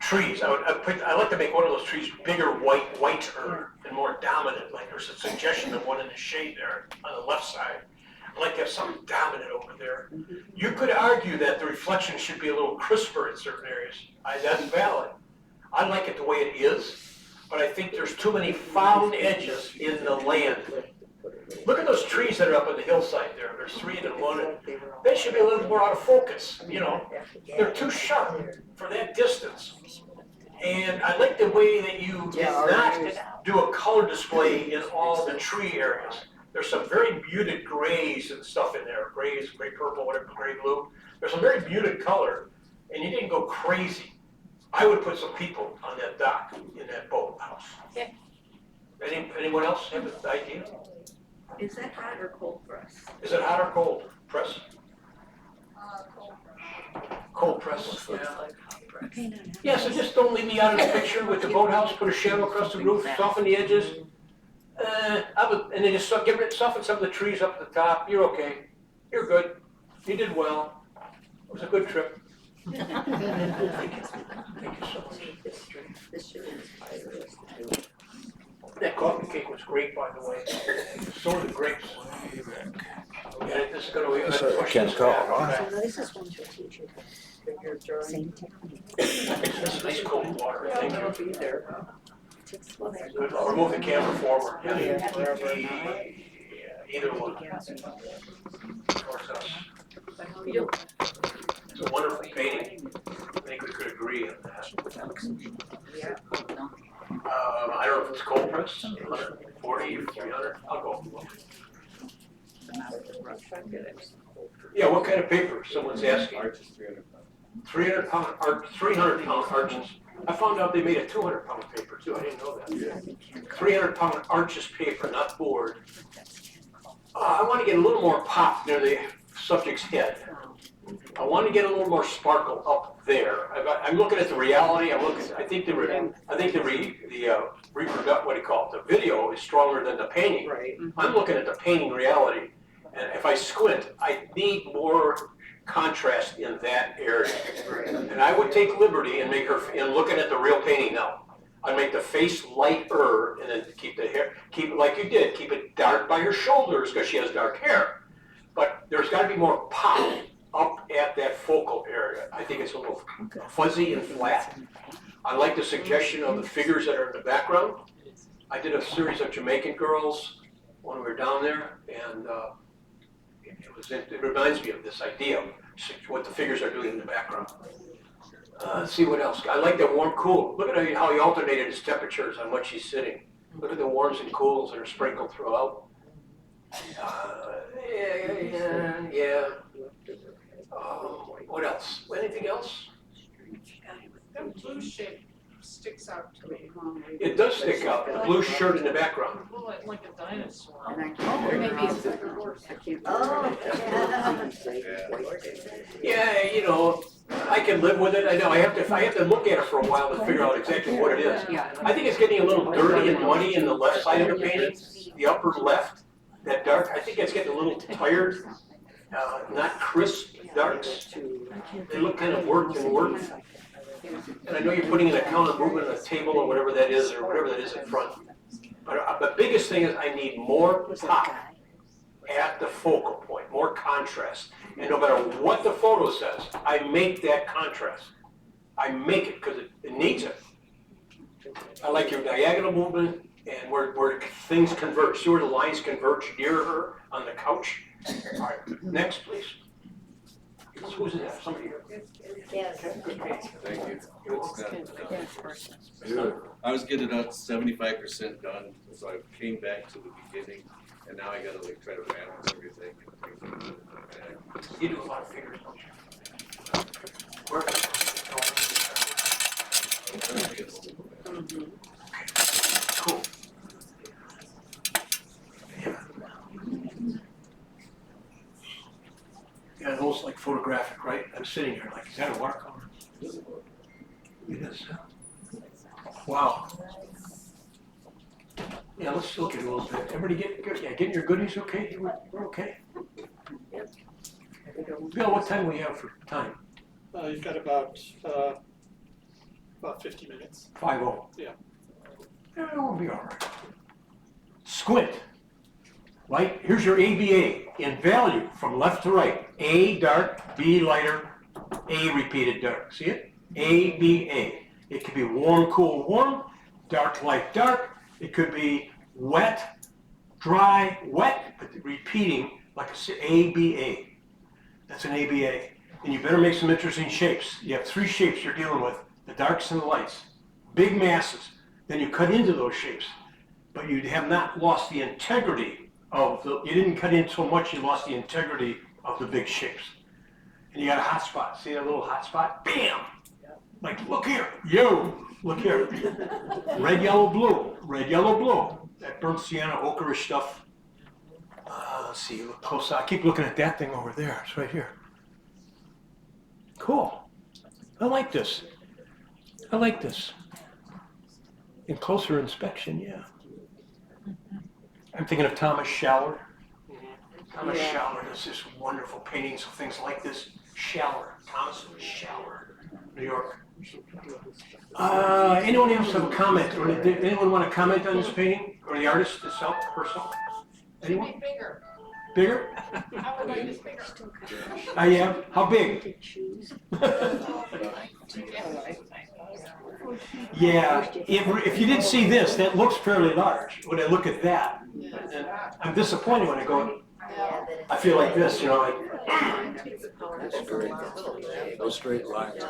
trees. I like to make one of those trees bigger, whiter, and more dominant. Like there's a suggestion of one in the shade there on the left side. I'd like to have something dominant over there. You could argue that the reflection should be a little crisper in certain areas. That's valid. I like it the way it is, but I think there's too many found edges in the land. Look at those trees that are up on the hillside there. There's 3 and 1. They should be a little more out of focus, They're too sharp for that distance. And I like the way that you did not do a color display in all the tree areas. There's some very muted grays and stuff in there. Grays, gray purple, whatever, gray blue. There's some very muted color, and you didn't go crazy. I would put some people on that dock in that boathouse. Okay. Anyone else have an idea? Is that hot or cold press? Is it hot or cold press? Cold. Cold press, yeah. Yeah, so just don't leave me out of the picture with the boathouse, put a shadow across the roof, soften the edges. And then just soften some of the trees up at the top. You're okay. You're good. You did well. It was a good trip. Thank you so much. That coffee cake was great, by the way. So are the grapes. Yeah, this is going to be a question. This is one for teachers. Same technique. This is nice cold water. Thank you. Good. I'll remove the camera forward. Yeah. Either one. It's a wonderful painting. I think we could agree on that. I don't know if it's cold press, 140 or 300. I'll go. Yeah, what kind of paper? Someone's asking. 300 pound arches. I found out they made a 200 pound paper too. I didn't know that. 300 pound arches paper, not board. I want to get a little more pop near the subject's head. I want to get a little more sparkle up there. I'm looking at the reality. I think the video is stronger than the painting. Right. I'm looking at the painting reality, and if I squint, I need more contrast in that area. And I would take liberty and make her, looking at the real painting now, I'd make the face lighter and then keep the hair, keep it like you did, keep it dark by her shoulders because she has dark hair. But there's got to be more pop up at that focal area. I think it's a little fuzzy and flat. I like the suggestion of the figures that are in the background. I did a series of Jamaican girls when we were down there, and it reminds me of this idea of what the figures are doing in the background. Let's see what else. I like the warm cool. Look at how he alternated his temperatures on what she's sitting. Look at the warms and cools that are sprinkled throughout. Yeah. What else? Anything else? Them blue shaped sticks out to me. It does stick out, the blue shirt in the background. Oh, it's like a dinosaur. And I Oh, can't. maybe it's like a horse. I can't. Oh, Yeah, you know, I can live with it, I know, I have to look at it for a while to figure out exactly what it is. Yeah. I think it's getting a little dirty and muddy in the left side of the painting, the upper left, that dark, I think it's getting a little tired, not crisp darks. They look kind of worked and worked. And I know you're putting an account of movement on the table or whatever that is in front. But the biggest thing is I need more pop at the focal point, more contrast. And no matter what the photo says, I make that contrast. I make it because it needs it. I like your diagonal movement and where things converge. See where the lines converge near her on the couch? All right, next please. Who's that? Somebody here? yes. Thank you. Good. I was getting about 75% done, so I came back to the beginning, and now I gotta like try to balance everything. You do a lot of figures, don't you? Where? Cool. Yeah, those like photographic, right? I'm sitting here like, is that a watercolor? It is. Wow. Yeah, let's look at it a little bit. Everybody get good. Yeah, getting your goodies okay? We're okay. Bill, what time do we have for time? You've got about 50 minutes. 5:00. Yeah. Yeah, we'll be all right. Squint. Right? Here's your ABA in value from left to right. A dark, B lighter, A repeated dark. See it? ABA. It could be warm, cool, warm, dark, light, dark. It could be wet, dry, wet, but repeating like a ABA. That's an ABA. And you better make some interesting shapes. You have 3 shapes you're dealing with, the darks and the lights. Big masses. Then you cut into those shapes. But you have not lost the integrity of you didn't cut in so much you lost the integrity of the big shapes. And you got a hot spot. See that little hot spot? Bam! Like, look here. Yo! Look here. Red, yellow, blue. Red, yellow, blue. That burnt sienna, ochreish stuff. Let's see, look close. I keep looking at that thing over there. It's right here. Cool. I like this. I like this. In closer inspection, yeah. I'm thinking of Thomas Schaller. Thomas Schaller does this wonderful paintings of things like this. Schaller, Thomas Schaller, New York. Anyone else have a comment, or did anyone want to comment on this painting, or the artist itself, herself? Anyone? Be bigger. Bigger? I would like this bigger. Yeah. How big? Yeah. If you didn't see this, that looks fairly large. When I look at that, and I'm disappointed when I go. I feel like this, you know, like. No straight lines.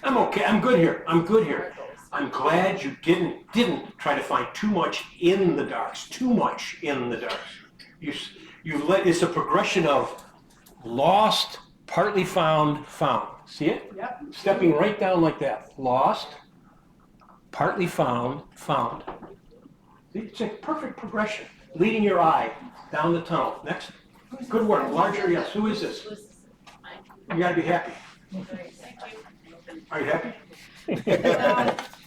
I'm okay. I'm good here. I'm good here. I'm glad you didn't try to find too much in the darks. Too much in the darks. It's a progression of lost, partly found, found. See it? Yep. Stepping right down like that. Lost, partly found, found. It's a perfect progression. Leading your eye down the tunnel. Next. Good work. Larger, yes. Who is this? You gotta be happy. Are you happy?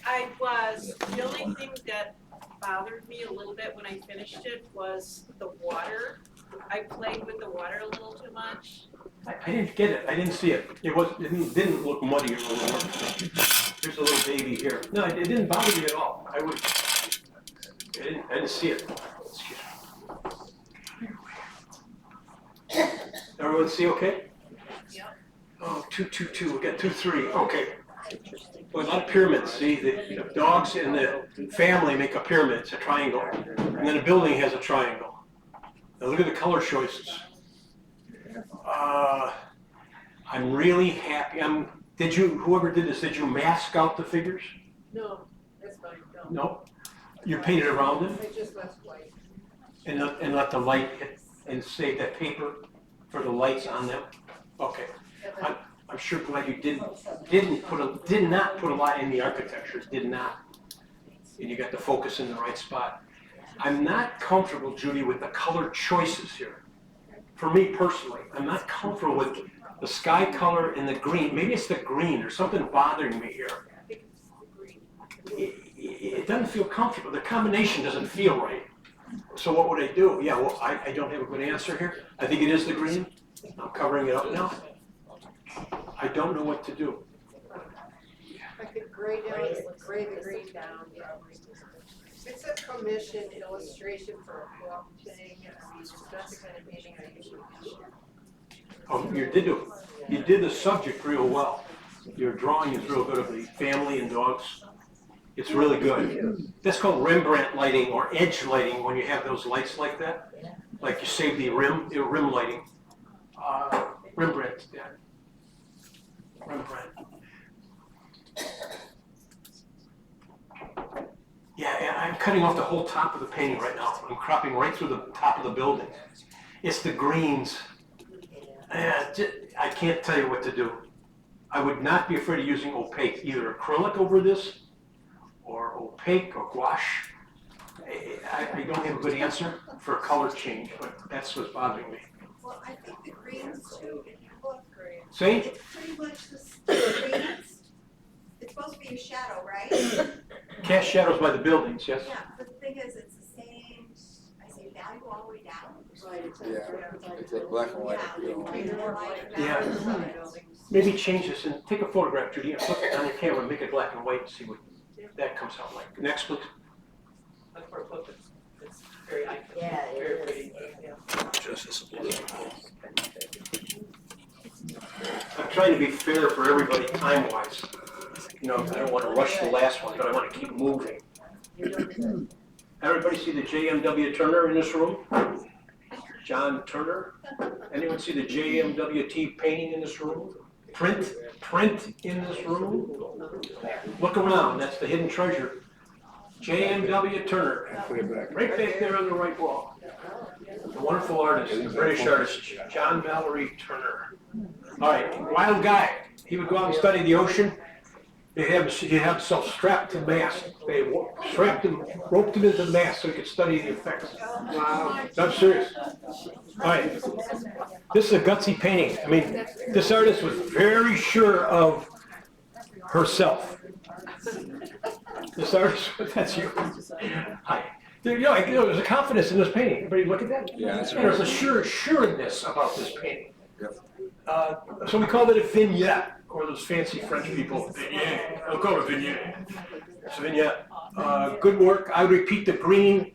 I was, the only thing that bothered me a little bit when I finished it was the water. I played with the water a little too much. I didn't get it. I didn't see it. It didn't look muddy or whatever. There's a little baby here. No, it didn't bother me at all. I didn't see it. Excuse me. Everyone see okay? Yeah. Oh, 2, 2, 2. We got 2, 3. Okay. Well, a lot of pyramids. See, the dogs in the family make a pyramid. It's a triangle, and then a building has a triangle. Now look at the color choices. I'm really happy. Whoever did this, did you mask out the figures? No, that's fine, no. No? You painted around them I just left white. and let the light hit and save that paper for the lights on them? Okay. I'm sure glad you did not put a lot in the architecture, did not. And you got the focus in the right spot. I'm not comfortable, Judy, with the color choices here. For me personally, I'm not comfortable with the sky color and the green. Maybe it's the green, there's something bothering me here. It doesn't feel comfortable, the combination doesn't feel right. So what would I do? Yeah, well, I don't have a good answer here. I think it is the green. I'm covering it up now. I don't know what to do. Like the gray down, gray the green down, yeah. It's a commission illustration for a book thing, I mean, that's the kind of painting I usually do. Oh, you did the subject real well. Your drawing is real good of the family and dogs. It's really good. That's called Rembrandt lighting or edge lighting when you have those lights like that. Like you save the rim lighting. Rembrandt, yeah. Rembrandt. Yeah, I'm cutting off the whole top of the painting right now. I'm cropping right through the top of the building. It's the greens. I can't tell you what to do. I would not be afraid of using opaque, either acrylic over this, or opaque or gouache. I don't have a good answer for a color change, but that's what's bothering me. Well, I think the greens too, if you look green. See? It's pretty much the greens. It's supposed to be a shadow, right? Cast shadows by the buildings, yes? Yeah, but the thing is, it's the same, I say value all the way down. Right. It's like black and white. Yeah. Maybe change this and take a photograph, Judy, and flip it on your camera and make it black and white and see what that comes out like. Next, please. But for a book, it's very iconic, Yeah, it very is. pretty, yeah. I'm trying to be fair for everybody time-wise. You know, I don't want to rush the last one, but I want to keep moving. Everybody see the JMW Turner in this room? John Turner? Anyone see the JMWT painting in this room? Print in this room? Look around, that's the hidden treasure. JMW Turner, right back there on the right wall. The wonderful artist, the British artist, John Mallory Turner. All right, wild guy. He would go out and study the ocean. He'd have himself strapped to mast. They roped him into the mast so he could study the effects. Wow, I'm serious. All right, this is a gutsy painting. I mean, this artist was very sure of herself. This artist, that's you. Hi. There's a confidence in this painting. Everybody look at that? Yeah, that's There's a assuredness about this painting. So we called it a vignette, or those fancy French people, vignette. I'll call it a vignette. It's a vignette. Good work. I would repeat the green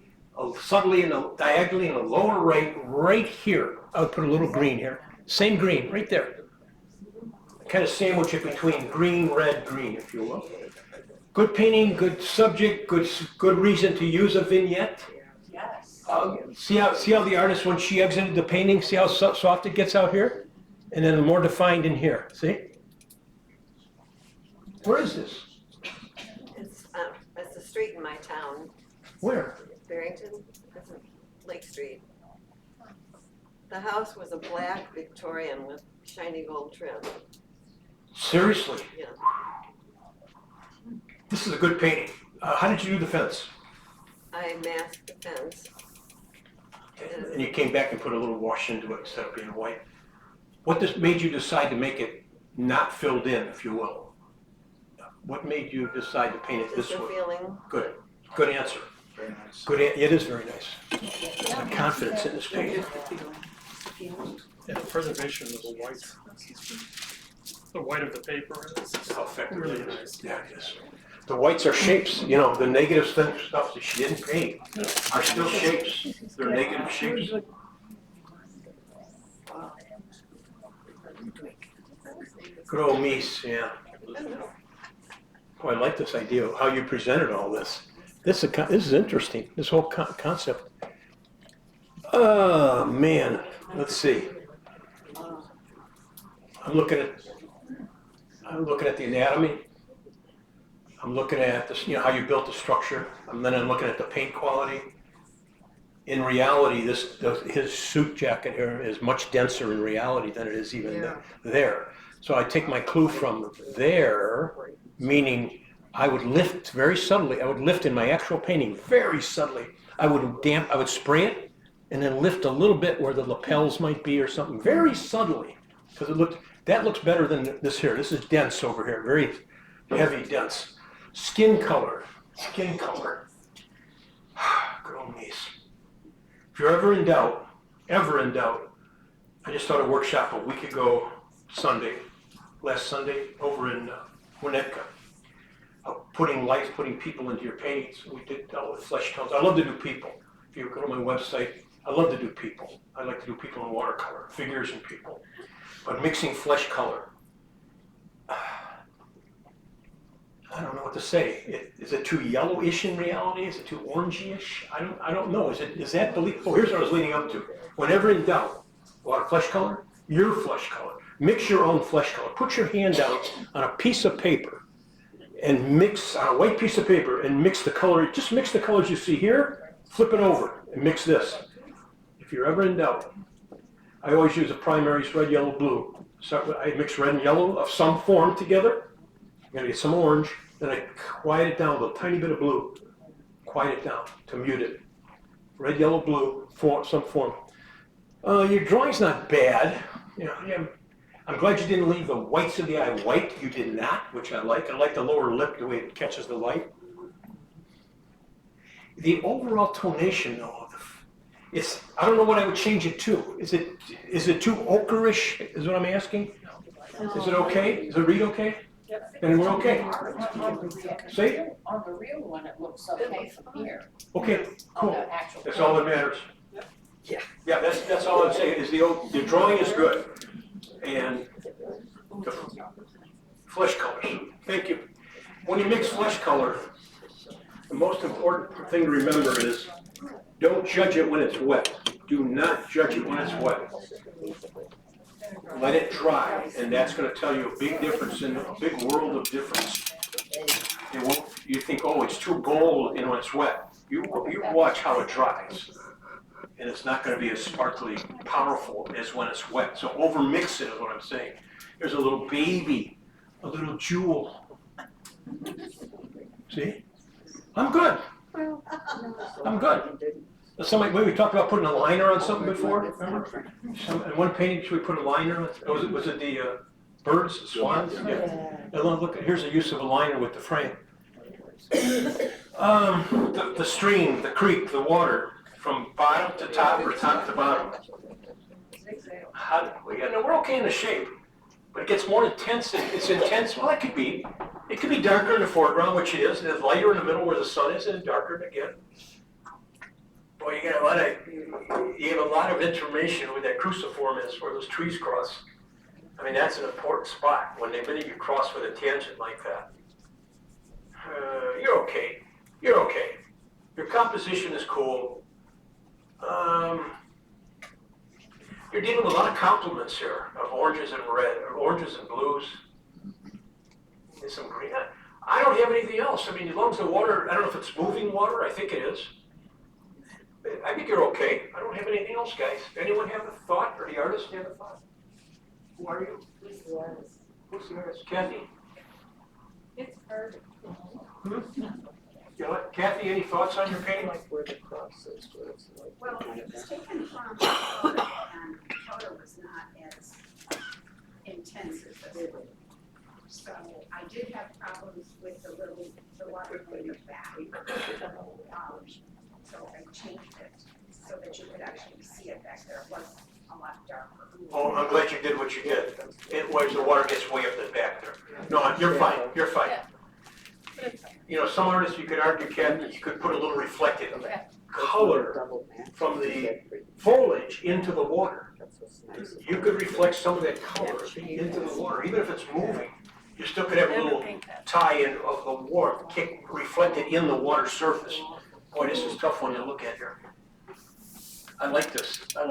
subtly and diagonally in the lower right here. I would put a little green here. Same green, right there. Kind of sandwich it between green, red, green, if you will. Good painting, good subject, good reason to use a vignette. Yes. See how the artist, when she exited the painting, see how soft it gets out here? And then more defined in here, see? Where is this? It's a street in my town. Where? Barrington, it's Lake Street. The house was a black Victorian with shiny gold trim. Seriously? Yeah. This is a good painting. How did you do the fence? I masked the fence. And you came back and put a little wash into it instead of being white. What made you decide to make it not filled in, if you will? What made you decide to paint it this Just a way? feeling. Good answer. Very nice. It is very nice. Some confidence in this painting. Yeah, the preservation of the white of the paper is How effective really it is. nice. Yeah, it is. The whites are shapes, the negative stuff that she didn't paint are still shapes. They're negative shapes. Good old Mies, yeah. Boy, I like this idea of how you presented all this. This is interesting, this whole concept. Oh, man, let's see. I'm looking at the anatomy. I'm looking at this, how you built the structure. And then I'm looking at the paint quality. In reality, his suit jacket here is much denser in reality than it is even there. So I take my clue from there, meaning I would lift very subtly. I would lift in my actual painting very subtly. I would spray it and then lift a little bit where the lapels might be or something, very subtly, because that looks better than this here. This is dense over here, very heavy, dense. Skin color. Good old niece. If you're ever in doubt, I just taught a workshop a week ago, last Sunday, over in Winnetka. Putting lights, putting people into your paintings. We did all with flesh tones. I love to do people. If you go to my website, I love to do people. I like to do people in watercolor, figures and people. But mixing flesh color, I don't know what to say. Is it too yellowish in reality? Is it too orangey-ish? I don't know. Is that belief? Oh, here's what I was leading up to. Whenever in doubt, a lot of flesh color, your flesh color. Mix your own flesh color. Put your hand down on a piece of paper and mix on a white piece of paper and mix the color. Just mix the colors you see here, flip it over and mix this. If you're ever in doubt, I always use a primaries red, yellow, blue. So I mix red and yellow of some form together. I'm gonna get some orange, then I quiet it down with a tiny bit of blue. Quiet it down to mute it. Red, yellow, blue, some form. Your drawing's not bad. I'm glad you didn't leave the whites of the eye white. You did not, which I like. I like the lower lip, the way it catches the light. The overall tonation, though, I don't know what I would change it to. Is it too ochreish, is what I'm asking? Is it okay? Does it read okay? Then we're okay. See? On the real one, it looks okay from here. Okay, On cool. the actual That's all that matters. Yeah, that's all I'm saying, is the drawing is good. And the flesh colors. Thank you. When you mix flesh color, the most important thing to remember is don't judge it when it's wet. Do not judge it when it's wet. Let it dry, and that's going to tell you a big difference, in a big world of difference. You think, oh, it's too bold, when it's wet. You watch how it dries, and it's not going to be as sparkly, powerful as when it's wet. So overmix it is what I'm saying. There's a little baby, a little jewel. See? I'm good. I'm good. Somebody, we talked about putting a liner on something before, remember? In one painting, should we put a liner on? Was it the birds, the swans? Yeah. And look, here's the use of a liner with the frame. The stream, the creek, the water, from bottom to top or top to bottom. We're okay in the shape, but it gets more intense. It's intense. Well, it could be darker in the foreground, which it is, and it's lighter in the middle where the sun is, and darker again. Boy, you have a lot of information where that cruciform is, where those trees cross. I mean, that's an important spot when you cross with a tangent like that. You're okay. You're okay. Your composition is cool. You're dealing with a lot of complements here of oranges and red, or oranges and blues, and some green. I don't have anything else. I mean, as long as the water, I don't know if it's moving water. I think it is. I think you're okay. I don't have anything else, guys. Anyone have a thought, or the artist have a thought? Who are you? Who's the artist? Who's the artist? Kathy. It's perfect. Kathy, any thoughts on your painting? Like where the cross is, where it's like. Well, it was taken from color, and color was not as intense as this one. So I did have problems with the water in the back. So I changed it so that you could actually see it back there. It was a lot darker. Oh, I'm glad you did what you did. It was the water gets way up the back there. No, you're fine. You're fine. Some artists, you could argue, Kathy, you could put a little reflected color from the foliage into the water. You could reflect some of that color into the water, even if it's moving. You still could have a little tie-in of the warmth reflected in the water surface. Boy, this is a tough one to look at here. I like this. Oh,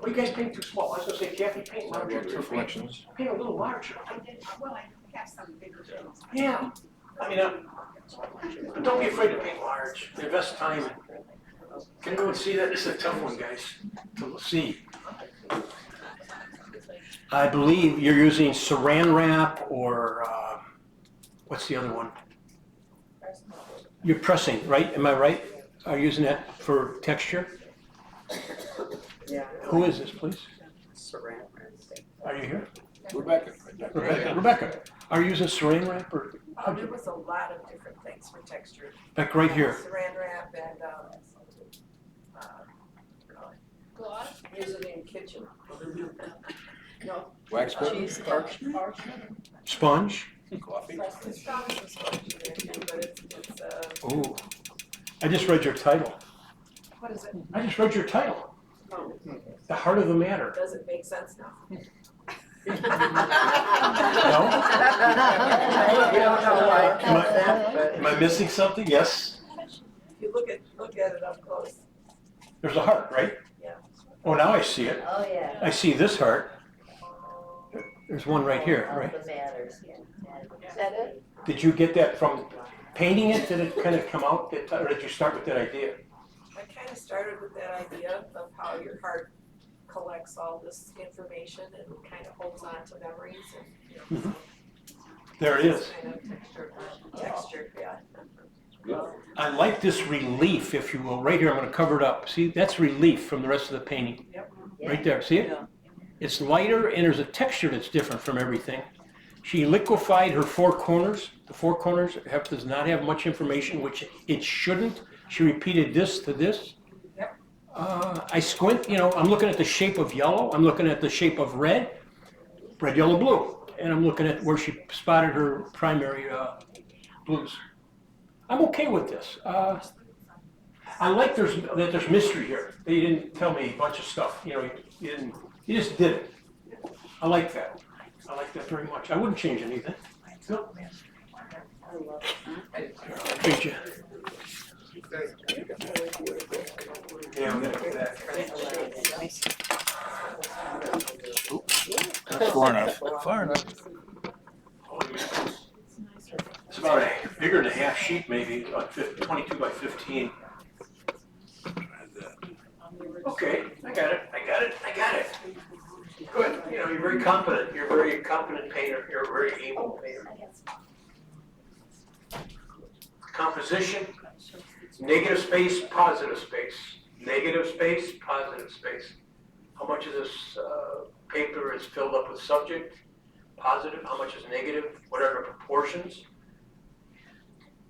you guys paint too small. I was going to say, Kathy, paint larger. Reflections. Paint a little larger. I did, well, I have some bigger things. Yeah. I mean, but don't be afraid to paint large. Invest time. Can anyone see that? This is a tough one, guys, to see. I believe you're using saran wrap or, what's the other one? You're pressing, right? Am I right? Are you using that for texture? Yeah. Who is this, please? Saran wrap. Are you here? Rebecca. Rebecca, are you using saran wrap or? There was a lot of different things for texture. Like right here? Saran wrap and, Gloss? Use it in kitchen. no. Wax Cheese Sponge? Coffee? It's probably some sponge in there too, but it's, Ooh. I just read your title. what is it? I just read your title. Oh, The heart of the matter. does it make sense now? We don't know why it does that, but. Am I missing something? Yes. If you look at it up close. There's a heart, right? Yeah. Oh, now I see it. Oh, yeah. I see this heart. There's one right here, right? Of the matters, yeah. Is that it? Did you get that from painting it? Did it kind of come out, or did you start with that idea? I kind of started with that idea of how your heart collects all this information and kind of holds on to memories and, Mhm. There it is. kind of texture, yeah. I like this relief, if you will, right here. I'm going to cover it up. See, that's relief from the rest of the painting. Yep. Right there, see it? It's lighter and there's a texture that's different from everything. She liquefied her four corners. The four corners does not have much information, which it shouldn't. She repeated this to this. Yep. I squint, I'm looking at the shape of yellow. I'm looking at the shape of red, yellow, blue. And I'm looking at where she spotted her primary blues. I'm okay with this. I like that there's mystery here. They didn't tell me a bunch of stuff. You just did it. I like that. I like that very much. I wouldn't change anything. No. Thank you. Yeah, I'm gonna do that. That's far enough. Far enough. It's about a bigger than a half sheet, maybe, about 22 by 15. Okay, I got it. Good, you're very competent. You're a very competent painter. You're a very able painter. Composition, negative space, positive space. Negative space, positive space. How much of this paper is filled up with subject? Positive, how much is negative? What are the proportions?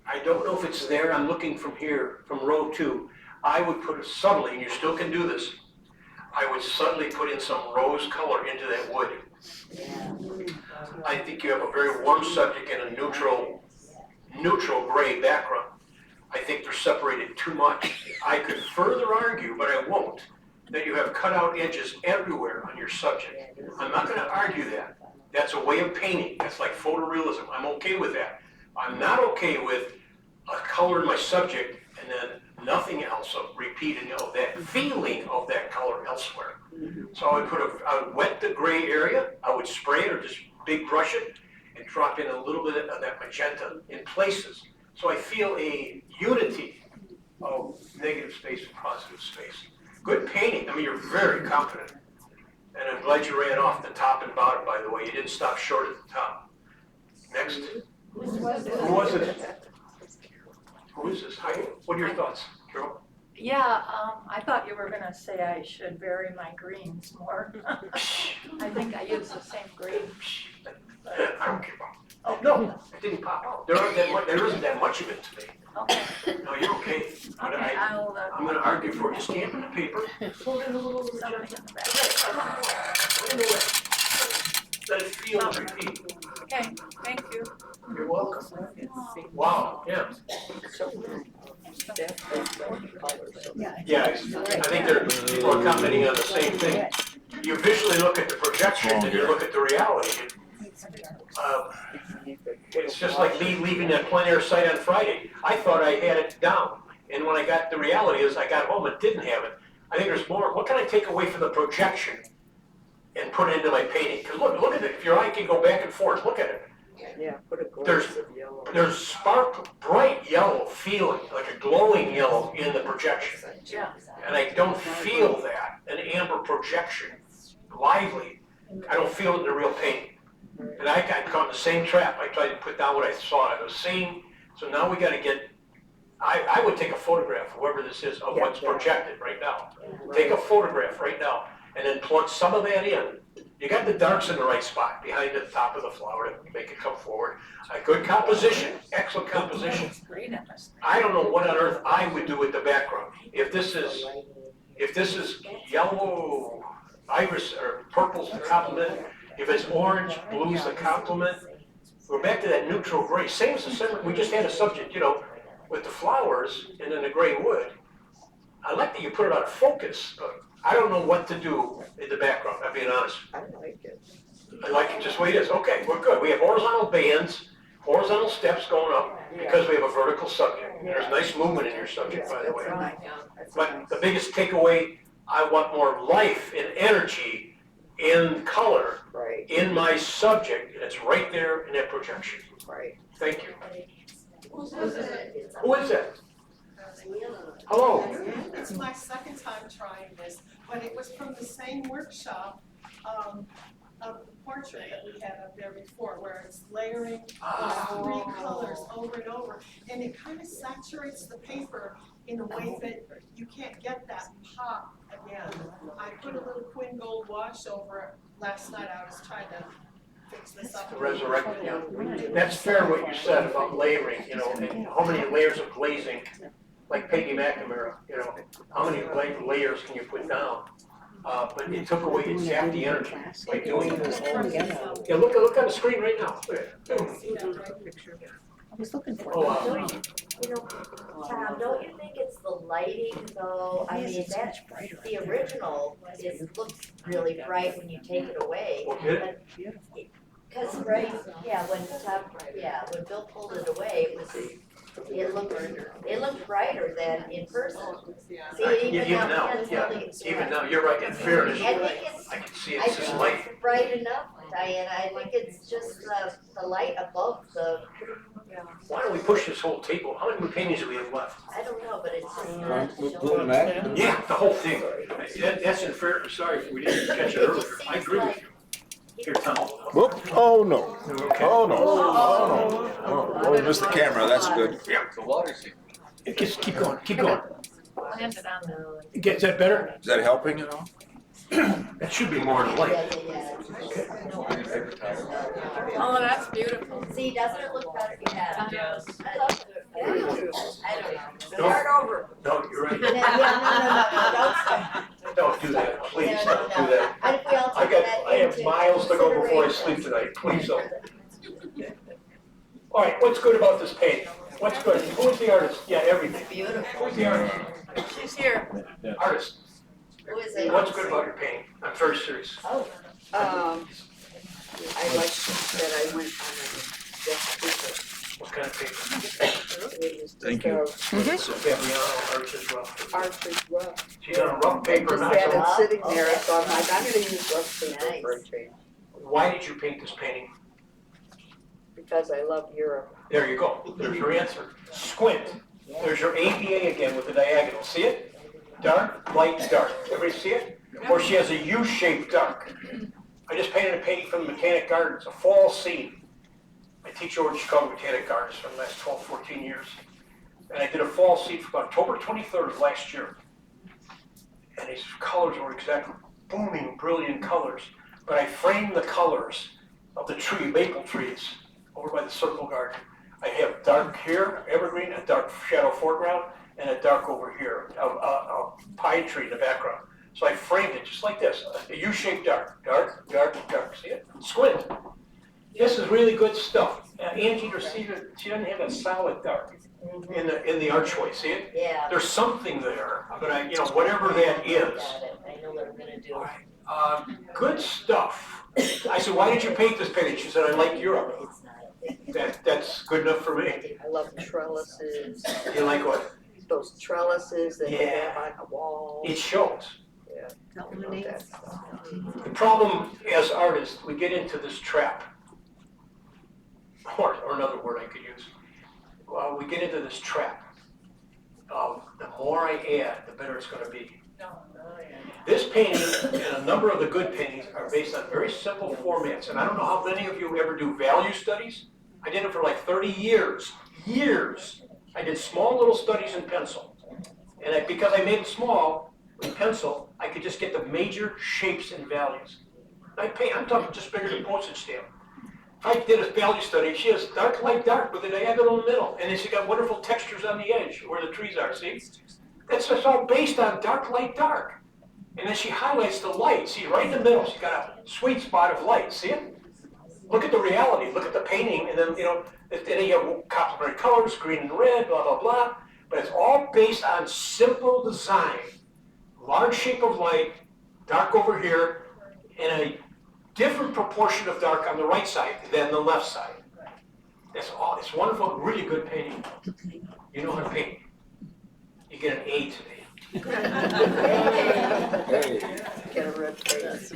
I don't know if it's there. I'm looking from here, from row 2. I would put it subtly, and you still can do this. I would subtly put in some rose color into that wood. I think you have a very warm subject and a neutral gray background. I think they're separated too much. I could further argue, but I won't, that you have cutout edges everywhere on your subject. I'm not going to argue that. That's a way of painting. That's like photorealism. I'm okay with that. I'm not okay with a color in my subject and then nothing else of repeating of that feeling of that color elsewhere. So I would wet the gray area. I would spray it or just big brush it and drop in a little bit of that magenta in places. So I feel a unity of negative space and positive space. Good painting. I mean, you're very confident. And I'm glad you ran off the top and bottom, by the way. You didn't stop short at the top. Next. Who was it? Who is this? Hi. What are your thoughts, Carol? Yeah, I thought you were gonna say I should vary my greens more. I think I use the same green. I don't care. Oh, no, it didn't pop out. There isn't that much of it to me. Okay. No, you're okay. But Okay, I'll, I'm gonna argue for you. Stamp in the paper. Pull in a little. somebody in the back. Put in the way. Let it feel and repeat. Okay, thank you. You're welcome. Wow, yeah. Yeah, I think people are commenting on the same thing. You visually look at the projection and you look at the reality. It's just like me leaving that plein air site on Friday. I thought I had it down. And when I got, the reality is I got home and didn't have it. I think there's more. What can I take away from the projection and put it into my painting? Because look at it. If your eye can go back and forth, look at it. Yeah, put a There's bright yellow feeling, like a glowing yellow in the projection. Yeah. And I don't feel that, an amber projection, lively. I don't feel it in the real paint. And I got caught in the same trap. I tried to put down what I saw I was seeing. So now we gotta get, I would take a photograph, whoever this is, of what's projected right now. Take a photograph right now and then plug some of that in. You got the darks in the right spot, behind the top of the flower to make it come forward. A good composition, excellent composition. I don't know what on earth I would do with the background. If this is yellow, iris, or purple's the complement, if it's orange, blue's the complement, we're back to that neutral gray. Same as the same, we just had a subject, you know, with the flowers and then the gray wood. I like that you put it on focus, but I don't know what to do in the background, I'm being honest. I like it. I like it just the way it is. Okay, we're good. We have horizontal bands, horizontal steps going up because we have a vertical subject. There's nice movement in your subject, by the way. But the biggest takeaway, I want more life and energy in color in my subject, and it's right there in that projection. Right. Thank you. Who is it? Who is that? Hello. It's my second time trying this, but it was from the same workshop, of the portrait that we had up there before, where it's layering three colors over and over, and it kind of saturates the paper in a way that you can't get that pop again. I put a little Quinn Gold wash over it last night. I was trying to fix this up. Resurrect it, yeah. That's fair what you said about layering, you know, and how many layers of glazing, like Peggy McNamara, you know, how many layers can you put down? But it took away, it zapped the energy by doing this. Yeah, look on the screen right now. I was looking for Oh, You know, Tom, don't you think it's the lighting though? I mean, that's, the original looks really bright when you take it away. Okay. Cause right, when Bill pulled it away, it looked brighter than in person. See, Even now, even now, you're right, in fairness, I think I can see it's just light. it's bright enough, Diana. I think it's just the light above the. Why don't we push this whole table? How many paintings do we have left? I don't know, but it's just not Move showing. them back. Yeah, the whole thing. That's unfair, sorry, we didn't catch it earlier. I agree with you. Here, Tom. Whoop, oh no, Okay. oh no, oh no. Oh, we missed the camera, that's good. Yeah. The water scene. Keep going, keep going. Land it on the. Is that better? Is that helping at all? That should be more light. Oh, that's beautiful. See, doesn't it look better? Yeah. Yes. I love it. I don't know. Start over. No, you're right. No, don't stop. Don't do that, please, No, don't do that. And if we all I take that have into miles to go before I sleep tonight, please don't. All right, what's good about this painting? What's good? Who's the artist? Yeah, everything. Beautiful. Who's the artist? She's here. Artist. Who is it? What's good about your painting? I'm very serious. Oh. I like that I went on a paper. What kind of paper? Thank you. Gabrielle, arch as well. Arch as well. She's on a rough paper, Just not had so. it sitting there, so I'm like, I'm gonna use rough paper for a change, Why did you paint this painting? because I love Europe. There you go. There's your answer. Squint. There's your ABA again with the diagonal. See it? Dark, light, dark. Everybody see it? Or she has a U-shaped dark. I just painted a painting from the Botanic Gardens, a fall scene. I teach over at Chicago Botanic Gardens for the last 12, 14 years. And I did a fall scene from October 23rd of last year. And these colors were exactly booming, brilliant colors. But I framed the colors of the tree, maple trees, over by the Circle Garden. I have dark here, evergreen, a dark shadow foreground, and a dark over here, a pine tree in the background. So I framed it just like this, a U-shaped dark, dark, dark, dark. See it? Squint. This is really good stuff. Angie, she doesn't have a solid dark in the archway. See it? Yeah. There's something there, but whatever that is. I know what I'm gonna do. All right. Good stuff. I said, why did you paint this painting? She said, I like Europe. That's good enough for me. I love trellises. You like what? Those trellises that they Yeah. have on the wall. It shows. Yeah. The problem as artists, we get into this trap. Or another word I could use. We get into this trap of the more I add, the better it's going to be. This painting and a number of the good paintings are based on very simple formats, and I don't know how many of you ever do value studies. I did it for like 30 years. I did small little studies in pencil. And because I made it small, in pencil, I could just get the major shapes and values. I'm talking just bigger than postage stamp. If I did a value study, she has dark, light, dark with a diagonal in the middle, and then she got wonderful textures on the edge where the trees are, see? It's all based on dark, light, dark. And then she highlights the light, see, right in the middle, she's got a sweet spot of light, see it? Look at the reality, look at the painting, and then, then you have complementary colors, green and red, blah, blah, blah. But it's all based on simple design. Large shape of light, dark over here, and a different proportion of dark on the right side than the left side. That's all, it's wonderful, really good painting. You know how to paint. You get an A today. Get a red face.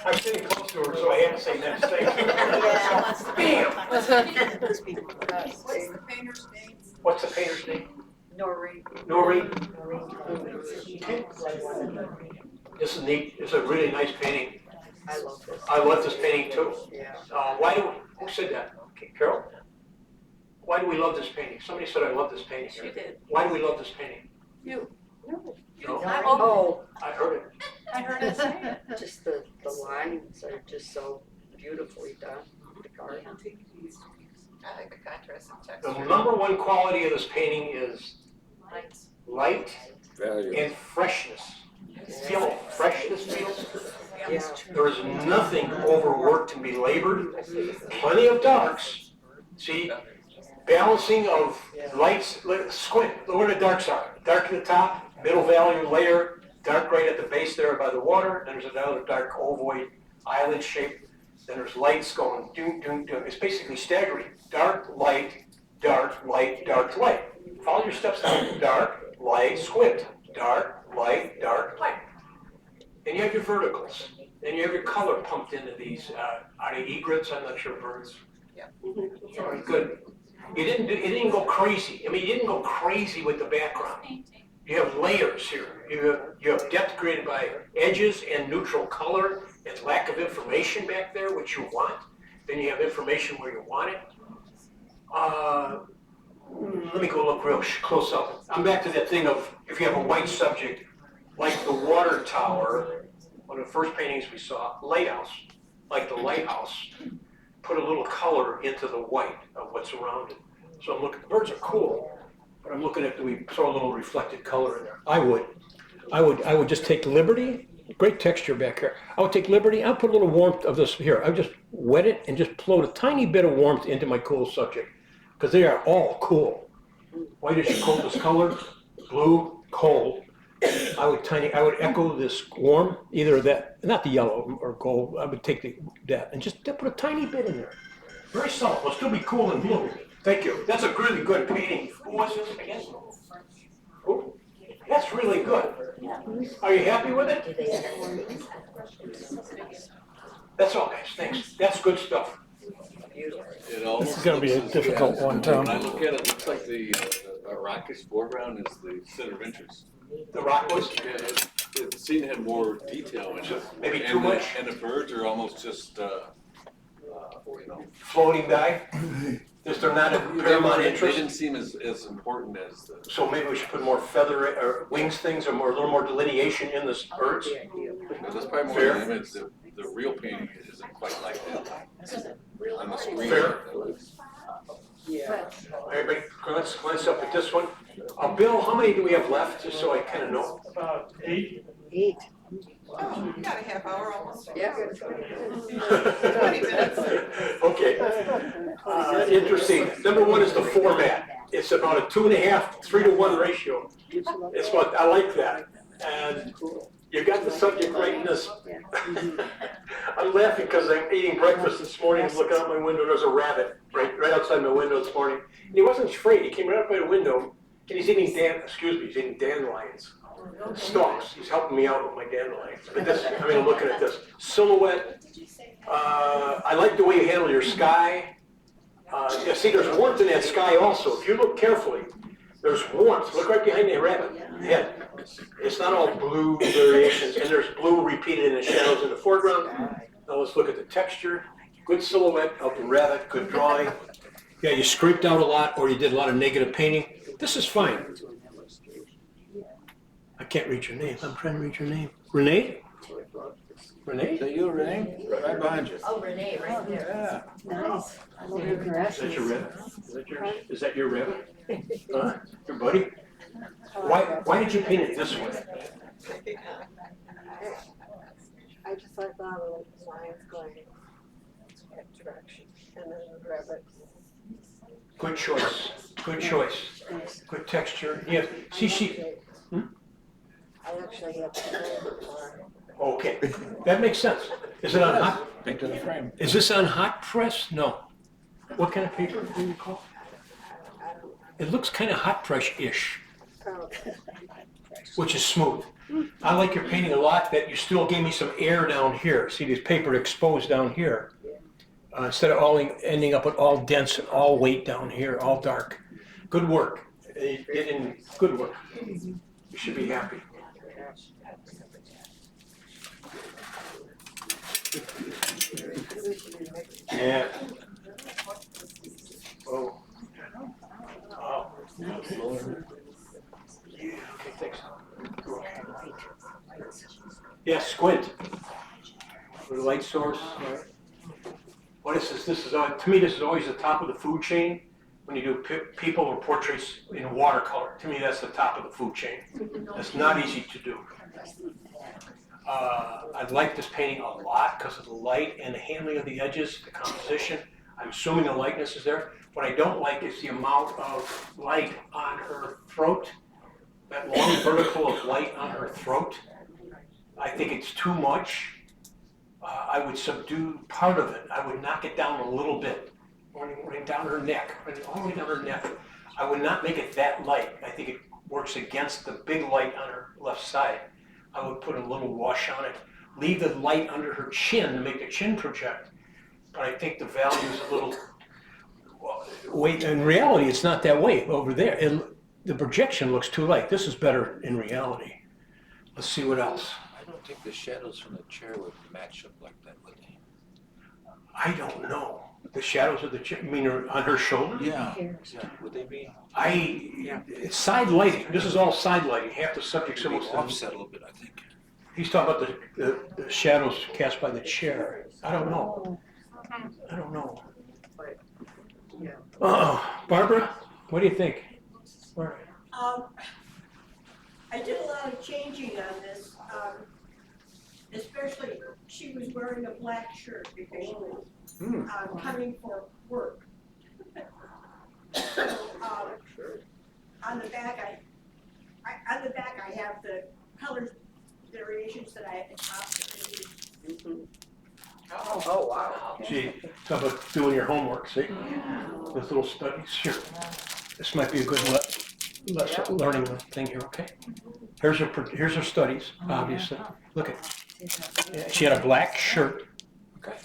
I'm sitting close to her, so I had to say next thing. Bam! What's the painter's name? What's the painter's name? Noreen. Noreen? This is neat. It's a really nice painting. I love this. I love this painting too. Yeah. Who said that? Okay, Carol? Why do we love this painting? Somebody said I love this painting. She did. Why do we love this painting? You. No? Oh, I heard it. I heard it say it. Just the lines are just so beautifully done. The garden. I like the contrast in The texture. number one quality of this painting is light Value. and freshness. Feel how freshness feels? Yeah. There is nothing overworked and belabored. Plenty of darks. See, balancing of lights, squint, look where the darks are. Dark at the top, middle value layer, dark right at the base there by the water. Then there's another dark ovoid island shape. Then there's lights going doom, doom, doom. It's basically staggering. Dark, light, dark, light, dark, light. Follow your steps down. Dark, light, squint. Dark, light, dark, light. And you have your verticals. And you have your color pumped into these. Are they egrets? I'm not sure, birds. Yeah. All right, good. It didn't go crazy. I mean, you didn't go crazy with the background. You have layers here. You have depth created by edges and neutral color and lack of information back there, which you want. Then you have information where you want it. Let me go look real close up. I'm back to that thing of if you have a white subject, like the water tower, one of the first paintings we saw, lighthouse, like the lighthouse, put a little color into the white of what's around it. So I'm looking, the birds are cool, but I'm looking at, do we throw a little reflected color in there? I would just take liberty, great texture back here. I would take liberty, I'll put a little warmth of this here. I would just wet it and just float a tiny bit of warmth into my cool subject, because they are all cool. White is your coldest color, blue, cold. I would echo this warm, either that, not the yellow or gold, I would take that and just put a tiny bit in there. Very subtle, it'll still be cool and blue. Thank you. That's a really good painting. Who was this again? Who? That's really good. Are you happy with it? That's all, guys, thanks. That's good stuff. This is gonna be a difficult one, Tom. When I look at it, it looks like the rockish foreground is the center of interest. The rock was? Yeah, it seemed to have more detail in it. Maybe too And much? And the birds are almost just, Floating by? Just they're not of paramount they interest? didn't seem as important as the. So maybe we should put more feather or wings things or a little more delineation in the birds? That's probably more Fair. the image, the real painting isn't quite like that. On the screen. Fair. Yeah. Everybody, glance up at this one. Bill, how many do we have left, just so I kind of know? About 8. 8. Oh, we got a half hour almost. Yeah. 20 minutes. Okay. Interesting. Number one is the format. It's about a 2.5, 3-to-1 ratio. It's what, I like that. And you got the subject right in this. I'm laughing because I'm eating breakfast this morning and looking out my window, there's a rabbit right outside my window this morning. And he wasn't afraid, he came right up by the window and he's eating dandelions. Stalks, he's helping me out with my dandelions. But this, I mean, I'm looking at this. Silhouette, I like the way you handle your sky. See, there's warmth in that sky also. If you look carefully, there's warmth. Look right behind that rabbit. Yeah, it's not all blue variations, and there's blue repeated in the shadows in the foreground. Now let's look at the texture. Good silhouette of the rabbit, good drawing. Yeah, you scraped out a lot, or you did a lot of negative painting. This is fine. I can't read your name. I'm trying to read your name. Renee? Renee? Is that you, Renee? Right behind you. Oh, Renee, right there. Yeah. Nice. I love your Is glasses. that your rabbit? Is that your rabbit? Your buddy? Why did you paint it this way? I just like the lines going that direction, and then the rabbits. Good choice. Good choice. Good texture. Yeah. See. I actually have to Okay, that makes sense. Is it on hot? Back to the frame. Is this on hot press? No. What kind of paper do you call? It looks kind of hot press-ish, which is smooth. I like your painting a lot that you still gave me some air down here. See this paper exposed down here. Instead of all ending up with all dense and all weight down here, all dark. Good work. Good work. You should be happy. Yeah. Oh. Wow. Yeah, okay, thanks. Yeah, squint. For the light source, right? What is this? This is, to me, this is always the top of the food chain. When you do people or portraits in watercolor, to me, that's the top of the food chain. That's not easy to do. I like this painting a lot because of the light and the handling of the edges, the composition. I'm assuming the lightness is there. What I don't like is the amount of light on her throat, that long vertical of light on her throat. I think it's too much. I would subdue part of it. I would knock it down a little bit, running down her neck, all the way down her neck. I would not make it that light. I think it works against the big light on her left side. I would put a little wash on it. Leave the light under her chin to make the chin project. But I think the value is a little, wait, in reality, it's not that way over there. The projection looks too light. This is better in reality. Let's see what else. I don't think the shadows from the chair would match up like that, would they? I don't know. The shadows of the chair, you mean on her shoulder? Yeah. Would they be? It's side lighting. This is all side lighting. Half the subject's almost offset a little bit, I think. He's talking about the shadows cast by the chair. I don't know. Barbara, what do you think? I did a lot of changing on this, especially she was wearing a black shirt because she was coming for work. So, on the back I have the color variations that I had to copy. Oh, wow. Gee, talk about doing your homework, see? Those little studies, sure. This might be a good learning thing here, okay? Here's her studies, obviously. Look at, yeah, she had a black shirt. Okay.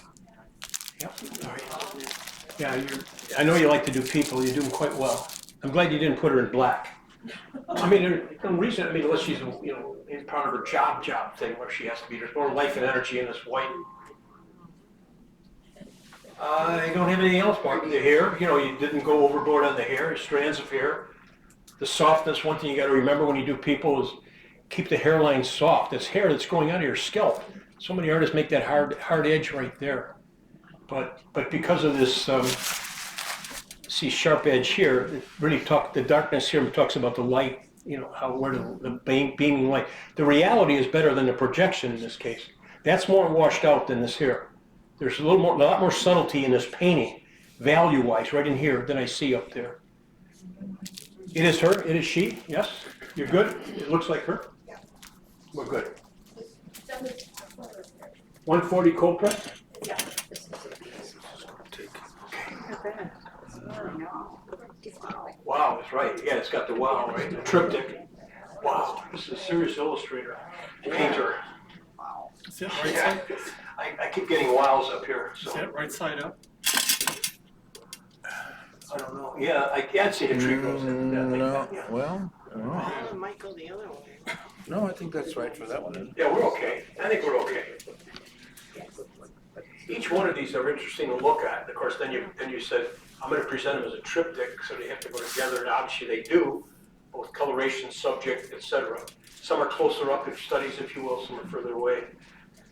Yep, all right. Yeah, I know you like to do people, you do them quite well. I'm glad you didn't put her in black. I mean, there's no reason, unless she's, in part of her job thing where she has to be, there's more life and energy in this white. I don't have anything else, Mark. The hair, you didn't go overboard on the hair, strands of hair. The softness, one thing you gotta remember when you do people is keep the hairline soft. This hair that's going out of your scalp. So many artists make that hard edge right there. But because of this, see sharp edge here, it really the darkness here talks about the light, where the beaming light. The reality is better than the projection in this case. That's more washed out than this here. There's a lot more subtlety in this painting, value-wise, right in here than I see up there. It is her, it is she, yes? You're good? It looks like her? We're good. 140 cold press? Yeah. Wow, that's right. Yeah, it's got the wow, right? The triptych. Wow, this is a serious illustrator, painter. Wow. Is that right side? I keep getting wows up here. So. Is that right side up? I don't know. Yeah, I can't see the tree grows in that like No, that, yeah. well, no. It might go the other way. No, I think that's right for that one. Isn't it? Yeah, we're okay. I think we're okay. Each one of these are interesting to look at. Of course, then you said, I'm gonna present them as a triptych, so they have to go together, and obviously they do, both coloration, subject, etc. Some are closer up, if studies, if you will, some are further away.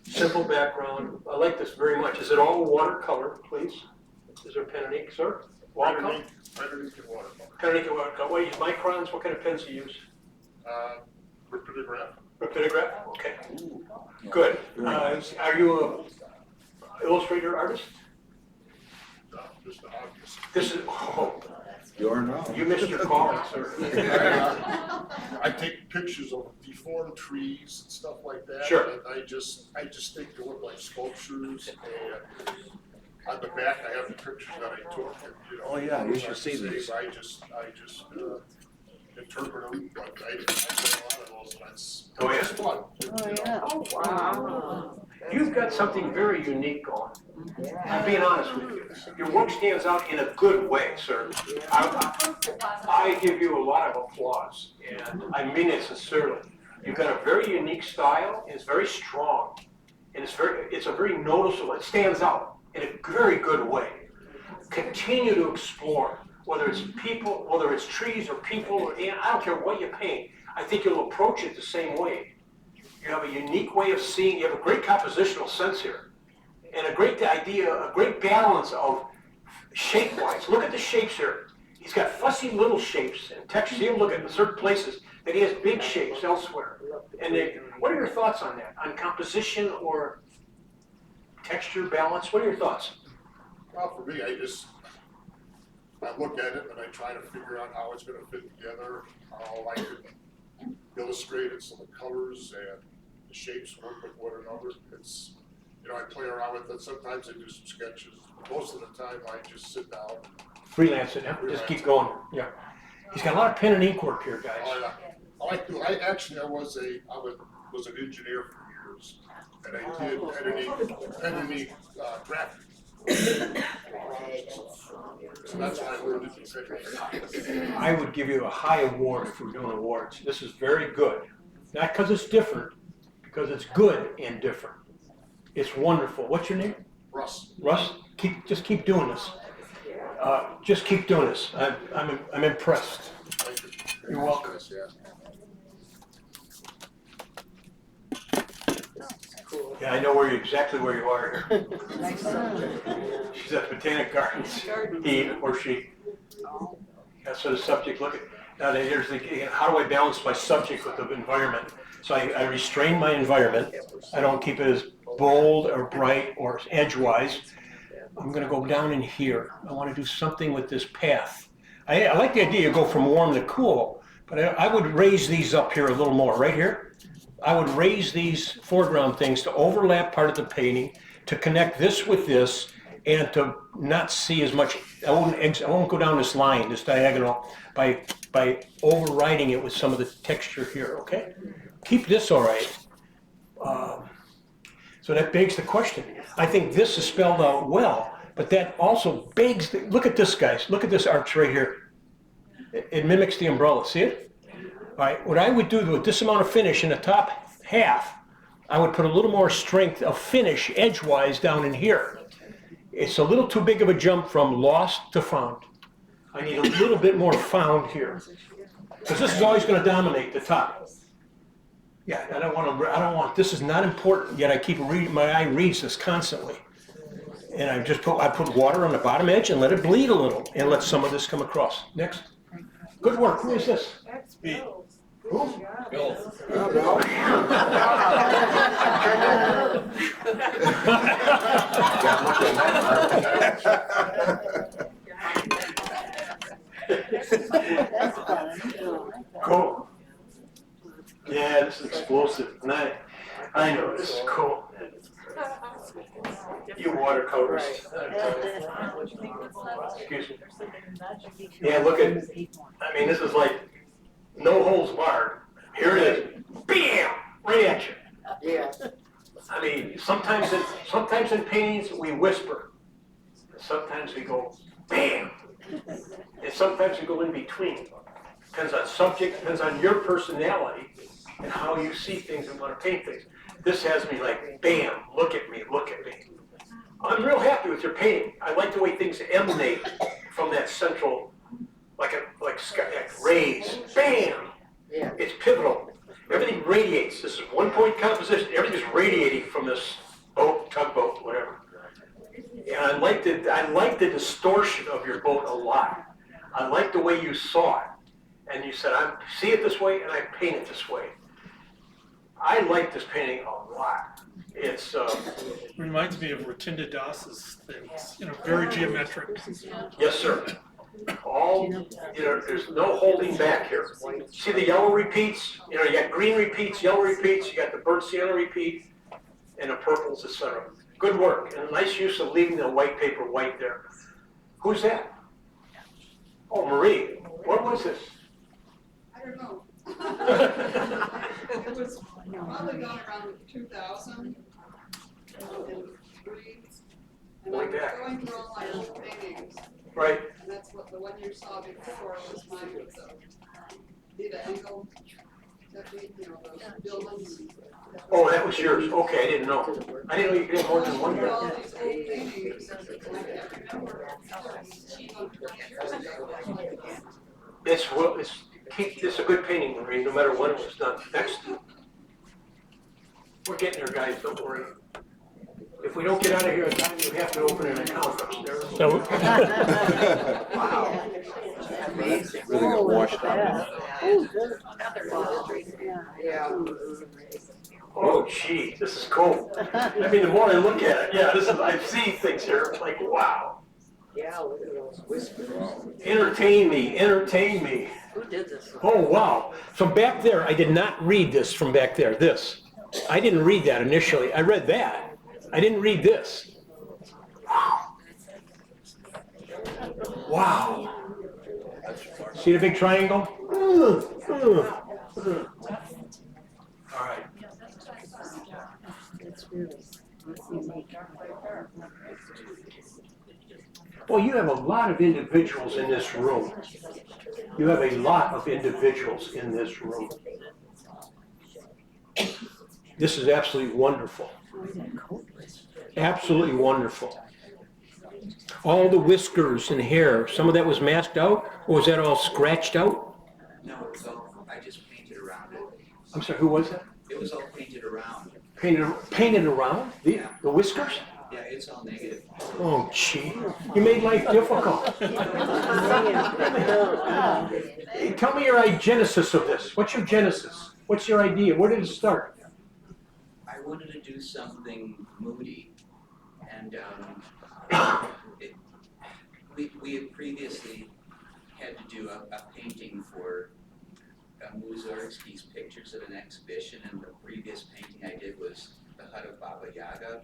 Simple background. I like this very much. Is it all watercolor, please? Is there pen and ink, sir? Watercolor? Pen and ink and watercolor. Pen and ink and watercolor. What do you use, microns? What kind of pens do you use? Rapidograph. Rapidograph? Okay. Good. Are you a illustrator artist? No, just the obvious. This is, oh, You're not. you missed your calling, sir. I take pictures of deformed trees and stuff like that. Sure. And I just think they look like sculptures, and on the back I have the pictures that I took, and, you know. Oh, yeah, you should see these. I just interpret them, but I did a lot of those, and that's, Oh, yeah. it's fun. Oh, wow. You've got something very unique going. I'm being honest with you. Your work stands out in a good way, sir. I give you a lot of applause, and I mean it sincerely. You've got a very unique style, and it's very strong, and it's a very noticeable, it stands out in a very good way. Continue to explore, whether it's people, whether it's trees or people, or I don't care what you paint. I think you'll approach it the same way. You have a unique way of seeing, you have a great compositional sense here, and a great idea, a great balance of shape-wise. Look at the shapes here. He's got fussy little shapes and texture. See him look at certain places that he has big shapes elsewhere. And what are your thoughts on that? On composition or texture, balance? What are your thoughts? Well, for me, I look at it and I try to figure out how it's gonna fit together, how I can illustrate it so the colors and the shapes work with one another. It's, you know, I play around with it. Sometimes I do some sketches. Most of the time I just sit down. Freelance it, huh? Just keep going. Yeah. He's got a lot of pen and ink work here, guys. I was an engineer for years, and I did pen and ink graphic. So that's why I learned it. I would give you a high award for doing awards. This is very good. Not because it's different, because it's good and different. It's wonderful. What's your name? Russ. Russ, just keep doing this. Just keep doing this. I'm impressed. You're welcome. Yeah, I know exactly where you are here. She's at the Botanic Gardens. He or she. That's sort of subject. Look at now. Here's the how do I balance my subject with the environment? So I restrain my environment. I don't keep it as bold or bright or edgewise. I'm going to go down in here. I want to do something with this path. I like the idea you go from warm to cool, but I would raise these up here a little more, right here. I would raise these foreground things to overlap part of the painting, to connect this with this, and to not see as much. I won't go down this line, this diagonal, by overriding it with some of the texture here, okay? Keep this all right. So that begs the question. I think this is spelled out well, but that also begs, look at this, guys. Look at this arch right here. It mimics the umbrella, see it? All right, what I would do with this amount of finish in the top half, I would put a little more strength of finish edgewise down in here. It's a little too big of a jump from lost to found. I need a little bit more found here. Because this is always going to dominate the top. Yeah, I don't want, this is not important, yet I keep reading, my eye reads this constantly. And I put water on the bottom edge and let it bleed a little and let some of this come across. Next. Good work. Who is this? That's Bill. Who? Bill. Cool. Yeah, this is explosive. I know, this is cool. You watercolorist. Excuse me. Yeah, look at, I mean, this is like no holds barred. Here it is. Bam! Right at you. Yeah. I mean, sometimes in paintings we whisper. Sometimes we go bam. And sometimes you go in between. Depends on subject, depends on your personality and how you see things and want to paint things. This has me like, bam, look at me, look at me. I'm real happy with your painting. I like the way things emanate from that central, like rays, bam. Yeah. It's pivotal. Everything radiates. This is one-point composition. Everything is radiating from this boat, tugboat, whatever. And I like the distortion of your boat a lot. I like the way you saw it. And you said, I see it this way and I paint it this way. I like this painting a lot. It's Reminds me of Rotinda Das's things, very geometric. yes, sir. All, there's no holding back here. See the yellow repeats? You got green repeats, yellow repeats, you got the burnt sienna repeat, and the purples, etc. Good work, and a nice use of leaving the white paper white there. Who's that? Oh, Marie. What was this? I don't know. It was probably done around 2000 in breeds. And I Like was that. going through all my old paintings. Right. And that's what the one you saw before was mine with the angle technique, the buildings. Oh, that was yours. Okay, I didn't know. I didn't know you could have more than one. All these old paintings, and I can't remember. Even 20 years ago. It's a good painting, Marie, no matter when it was done. Next. We're getting there, guys, don't worry. If we don't get out of here in time, you have to open an account upstairs. Wow. Really got washed out. Yeah. Oh, gee, this is cool. I mean, the more I look at it, I see things here, like, wow. Yeah, look at those whiskers. Entertain me, entertain me. Who did this? Oh, wow. So back there, I did not read this from back there, this. I didn't read that initially. I read that. I didn't read this. Wow. See the big triangle? All right. Well, you have a lot of individuals in this room. You have a lot of individuals in this room. This is absolutely wonderful. Absolutely wonderful. All the whiskers and hair, some of that was masked out, or was that all scratched out? No, it was all, I just painted around it. I'm sorry, who was that? It was all painted around. Painted around? The whiskers? Yeah, it's all negative. Oh, gee, you made life difficult. Hey, tell me your genesis of this. What's your genesis? What's your idea? Where did it start? I wanted to do something moody, and we had previously had to do a painting for Mussorgsky's pictures at an exhibition, and the previous painting I did was the hut of Baba Yaga,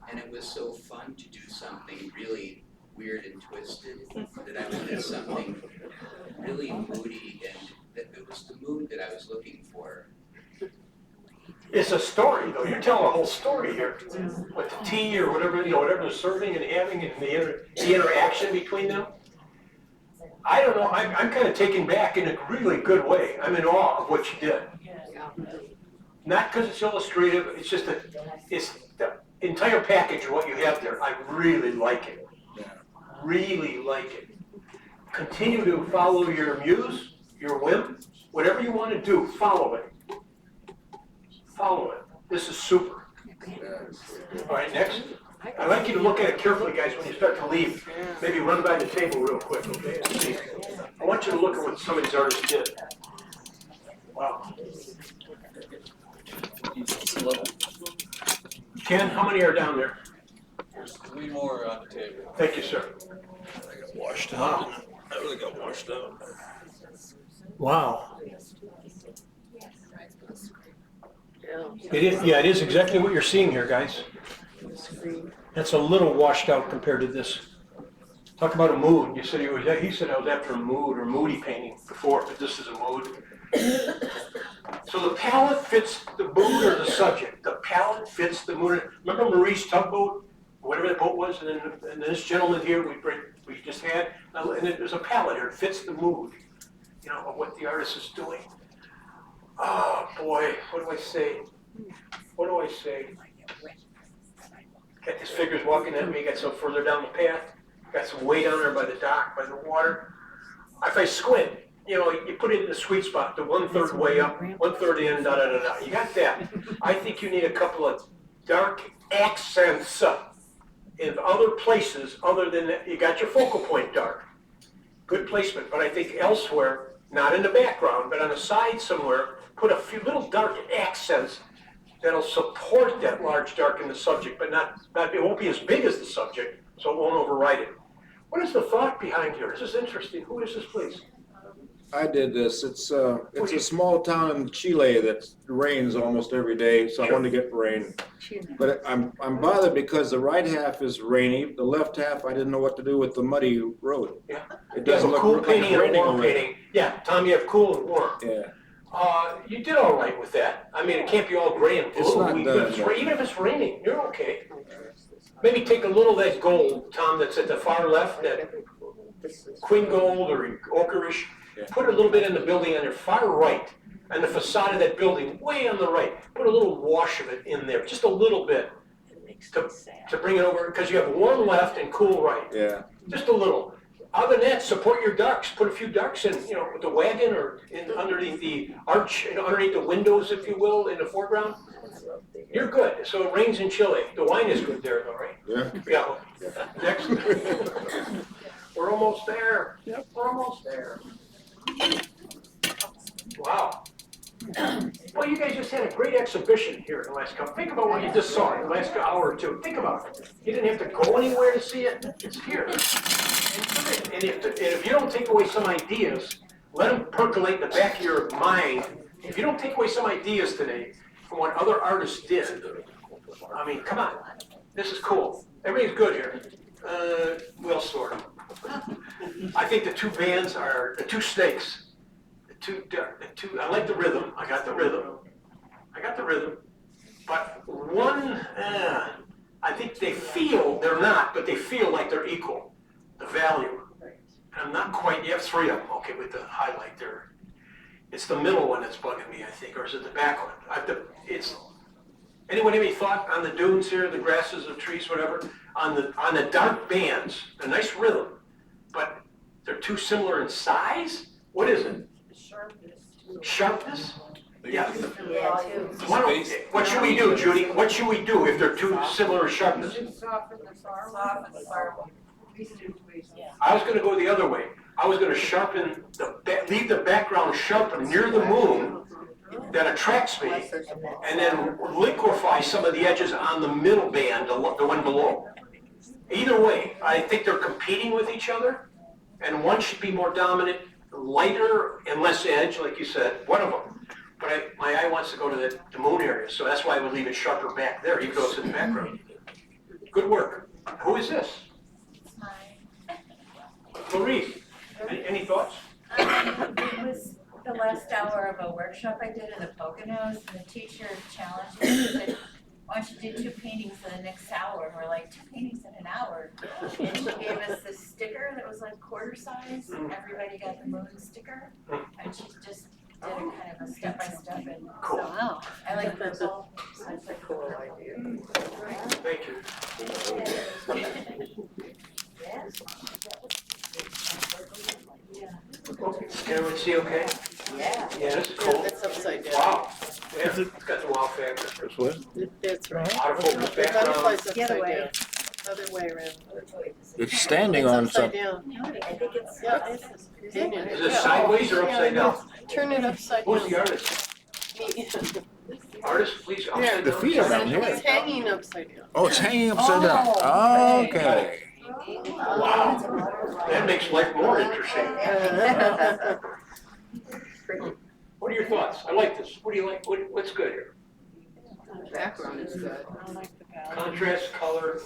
and it was so fun to do something really weird and twisted that I wanted something really moody, and that it was the mood that I was looking for. It's a story, though. You're telling a whole story here with the tea or whatever, whatever they're serving and having, and the interaction between them. I don't know. I'm kind of taken back in a really good way. I'm in awe of what you did. Not because it's illustrative. It's just that it's the entire package of what you have there. I really like it. Really like it. Continue to follow your muse, your whim, whatever you want to do. Follow it. Follow it. This is super. All right, next. I'd like you to look at it carefully, guys, when you start to leave. Maybe run by the table real quick, okay? And see. I want you to look at what some of these artists did. Wow. Ken, how many are down there? There's 3 more on the table. Thank you, sir. I got washed out. I really got washed out. Wow. It is exactly what you're seeing here, guys. That's a little washed out compared to this. Talk about a mood. You said he said I was after a mood or moody painting before, but this is a mood. So the palette fits the mood or the subject. The palette fits the mood. Remember Marie's tugboat? whatever that boat was, and this gentleman here we just had, and there's a palette here, it fits the mood, you know, of what the artist is doing. Oh, boy, what do I say? What do I say? Got these figures walking at me, got some further down the path, got some way down there by the dock, by the water. If I squint, you know, you put it in the sweet spot, the 1/3 way up, 1/3 in, da da da da. You got that. I think you need a couple of dark accents in other places other than that. You got your focal point dark. Good placement, but I think elsewhere, not in the background, but on the side somewhere, put a few little dark accents that'll support that large dark in the subject, but it won't be as big as the subject, so it won't override it. What is the thought behind here? This is interesting. Who is this, please? I did this. It's a small town in Chile that rains almost every day, so I wanted to get rain. But I'm bothered because the right half is rainy, the left half I didn't know what to do with the muddy road. Yeah. It doesn't You have a look cool like painting it's and a raining warm already. painting. Yeah, Tom, you have cool and warm. Yeah. You did all right with that. I mean, it can't be all gray and blue. It's not done, Even if it's raining, you're okay. Maybe take a little of that gold, Tom, that's at the far left, that queen gold or ochreish. Yeah. Put a little bit in the building on your far right, and the facade of that building way on the right. Put a little wash of it in there, just a little bit, to bring it over, because you have warm left and cool right. Yeah. Just a little. Other than that, support your darks. Put a few darks in, you know, with the wagon or underneath the arch, you know, underneath the windows, if you will, in the foreground. You're good. So it rains in Chile. The wine is good there, though, right? Yeah. Yeah. Next. We're almost there. Yep. We're almost there. Wow. Well, you guys just had a great exhibition here in the last couple. Think about what you just saw in the last hour or two. Think about it. You didn't have to go anywhere to see it. It's here. And if you don't take away some ideas, let them percolate in the back of your mind. If you don't take away some ideas today from what other artists did, I mean, come on. This is cool. Everything's good here. Well, sort of. I think the two bands are the two snakes. I like the rhythm. I got the rhythm. But one, I think they're not, but they feel like they're equal. The value. And I'm not quite, you have three of them, okay, with the highlight there. It's the middle one that's bugging me, I think, or is it the back one? Anyone have any thought on the dunes here, the grasses, the trees, whatever? On the dark bands, a nice rhythm, but they're too similar in size? What is it? Sharpness? Yeah. What should we do, Judy? What should we do if they're too similar in sharpness? I was gonna go the other way. I was gonna sharpen leave the background sharp near the moon that attracts me, and then liquefy some of the edges on the middle band, the one below. Either way, I think they're competing with each other, and one should be more dominant, lighter and less edge, like you said, one of them. But my eye wants to go to the moon area, so that's why I would leave it sharper back there, even though it's in the background. Good work. Who is this? Maurice, any thoughts? It was the last hour of a workshop I did in the Poconos, and the teacher challenged me, she said, why don't you do 2 paintings in the next hour? And we're like, 2 paintings in an hour? And she gave us this sticker that was like quarter size. Everybody got the moon sticker. And she just did a kind of a step-by-step. And Cool. so Wow. I like purple. That's a cool idea. Thank you. Can everyone see okay? Yeah. Yeah, this is cool. It's upside down. Wow. Yeah, it's got the wow factor. This way? That's right. Out of focus The butterfly's background. upside down. Other way around. It's standing on It's upside something. down. I think it's, yeah, it's hanging. Is it sideways or upside down? Turn it upside down. Who's the artist? Artist, please, Yeah, upside The down. feet are down here. It's hanging upside down. Oh, it's hanging upside down. Okay. Wow. That makes life more interesting. What are your thoughts? I like this. What do you like? What's good here? Background is good. Contrast, color.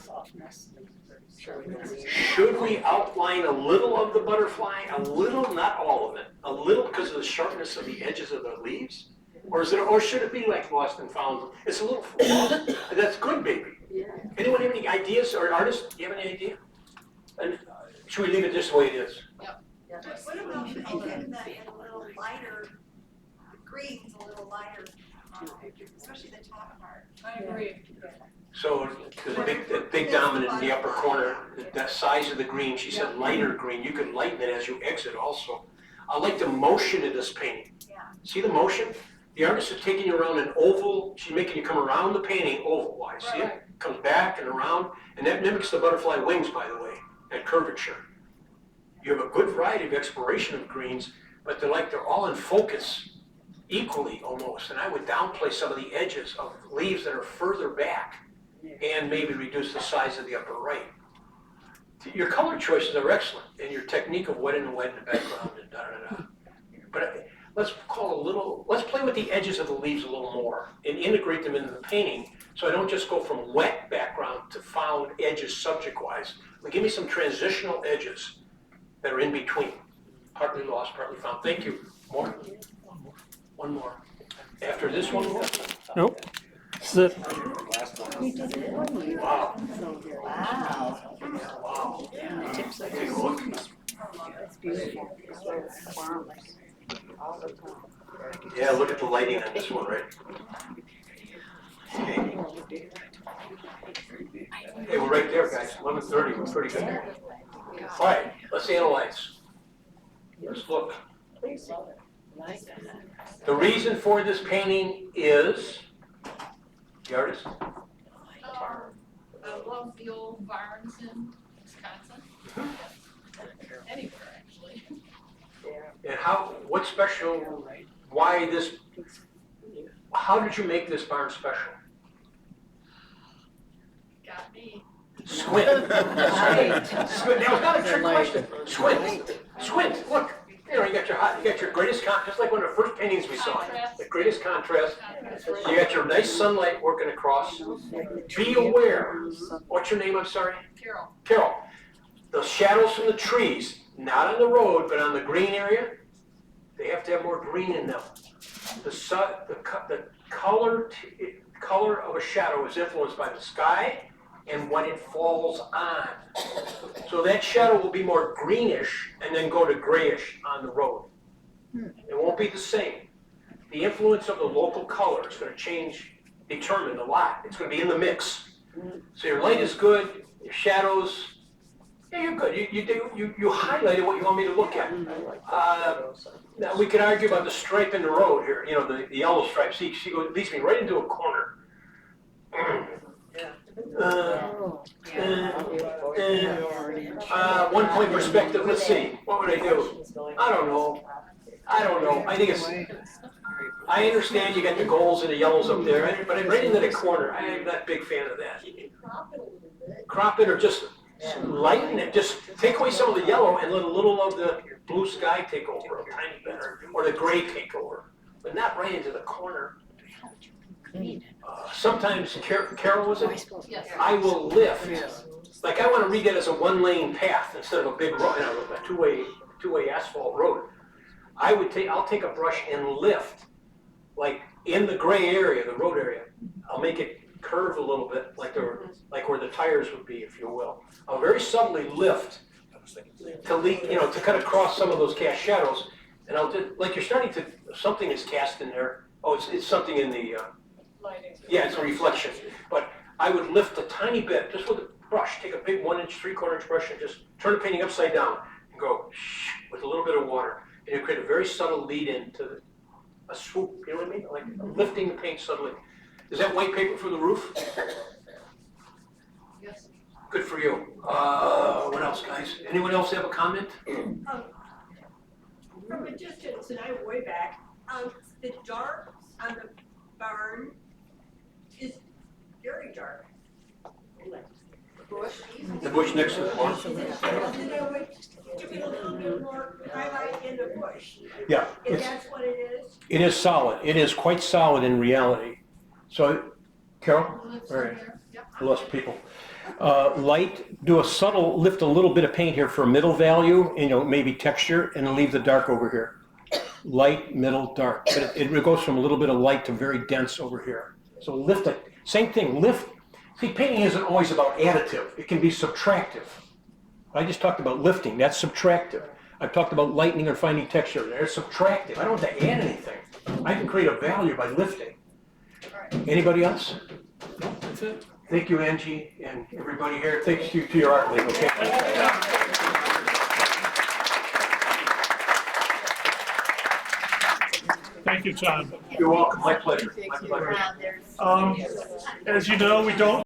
Should we outline a little of the butterfly? A little, not all of it. A little because of the sharpness of the edges of the leaves? Or should it be like Lost and Found? It's a little, that's good, baby. Anyone have any ideas, or artists, do you have any idea? And should we leave it just the way it is? What about making that a little lighter, the greens a little lighter, especially the top part? I agree. So the big dominant in the upper corner, that size of the green, she said lighter green, you can lighten it as you exit also. I like the motion of this painting. See the motion? The artist is taking you around an oval, she's making you come around the painting oval-wise, see it? Comes back and around, and that mimics the butterfly wings, by the way, that curvature. You have a good variety of exploration of greens, but they're all in focus equally almost, and I would downplay some of the edges of leaves that are further back and maybe reduce the size of the upper right. Your color choices are excellent, and your technique of wet in the background and da-da-da. But let's play with the edges of the leaves a little more and integrate them into the painting, so I don't just go from wet background to found edges subject-wise. But give me some transitional edges that are in between, partly lost, partly found. Thank you. More? One more. After this one more? Nope. Sit. Wow. Wow. Wow. Take a look. It's beautiful. Yeah, look at the lighting on this one, right? Okay. Hey, we're right there, guys. 11:30, we're pretty good. All right, let's analyze. Let's look. The reason for this painting is, the artist? I love the old barns in Wisconsin. Anywhere, actually. And what's special, why this, how did you make this barn special? Got me. Squint. Squint. That was not a trick question. Squint. Squint. Look. You know, you got your greatest contrast, just like one of the first paintings we saw. The greatest contrast. You got your nice sunlight working across. Be aware. What's your name? I'm sorry. Carol. Carol. The shadows from the trees, not on the road, but on the green area, they have to have more green in them. The color of a shadow is influenced by the sky and what it falls on. So that shadow will be more greenish and then go to grayish on the road. It won't be the same. The influence of the local color is going to determine a lot. It's going to be in the mix. So your light is good, your shadows, yeah, you're good. You highlighted what you want me to look at. Now we can argue about the stripe in the road here, you know, the yellow stripe. See, leads me right into a corner. 1 point perspective, let's see, what would I do? I don't know, I think I understand you got the golds and the yellows up there, but I'm right into the corner, I'm not a big fan of that. Crop it or just lighten it, just take away some of the yellow and let a little of the blue sky take over a tiny bit, or the gray take over, but not right into the corner. Sometimes, Carol, was it? Yes. I will lift. Like I want to read that as a one-lane path instead of a big road, a two-way asphalt road. I'll take a brush and lift, like in the gray area, the road area. I'll make it curve a little bit, like where the tires would be, if you will. I'll very subtly lift to cut across some of those cast shadows, and I'll just like you're starting to something is cast in there. Oh, it's something in the. Yeah, it's a reflection. But I would lift a tiny bit, just with a brush, take a big 1 inch, 3/4 inch brush and just turn the painting upside down and go with a little bit of water. And you create a very subtle lead in to a swoop, you know what I mean? Like lifting the paint subtly. Is that white paper from the roof? Yes. Good for you. What else, guys? Anyone else have a comment? From a distance, and I'm way back, the dark on the barn is very dark. The bush next to the barn? And I would give it a little bit more highlight in the bush. Yeah. If that's what it is. It is solid. It is quite solid in reality. So, Carol? All right. Less people. Do a subtle, lift a little bit of paint here for a middle value, maybe texture, and leave the dark over here. Light, middle, dark. But it goes from a little bit of light to very dense over here. So lift it. Same thing, lift. See, painting isn't always about additive, it can be subtractive. I just talked about lifting, that's subtractive. I've talked about lightening or finding texture, there's subtractive. I don't have to add anything. I can create a value by lifting. Anybody else? That's it. Thank you, Angie, and everybody here. Thanks you to your art league, okay? Thank you, Tom. You're welcome, my pleasure. My pleasure. As you know, we don't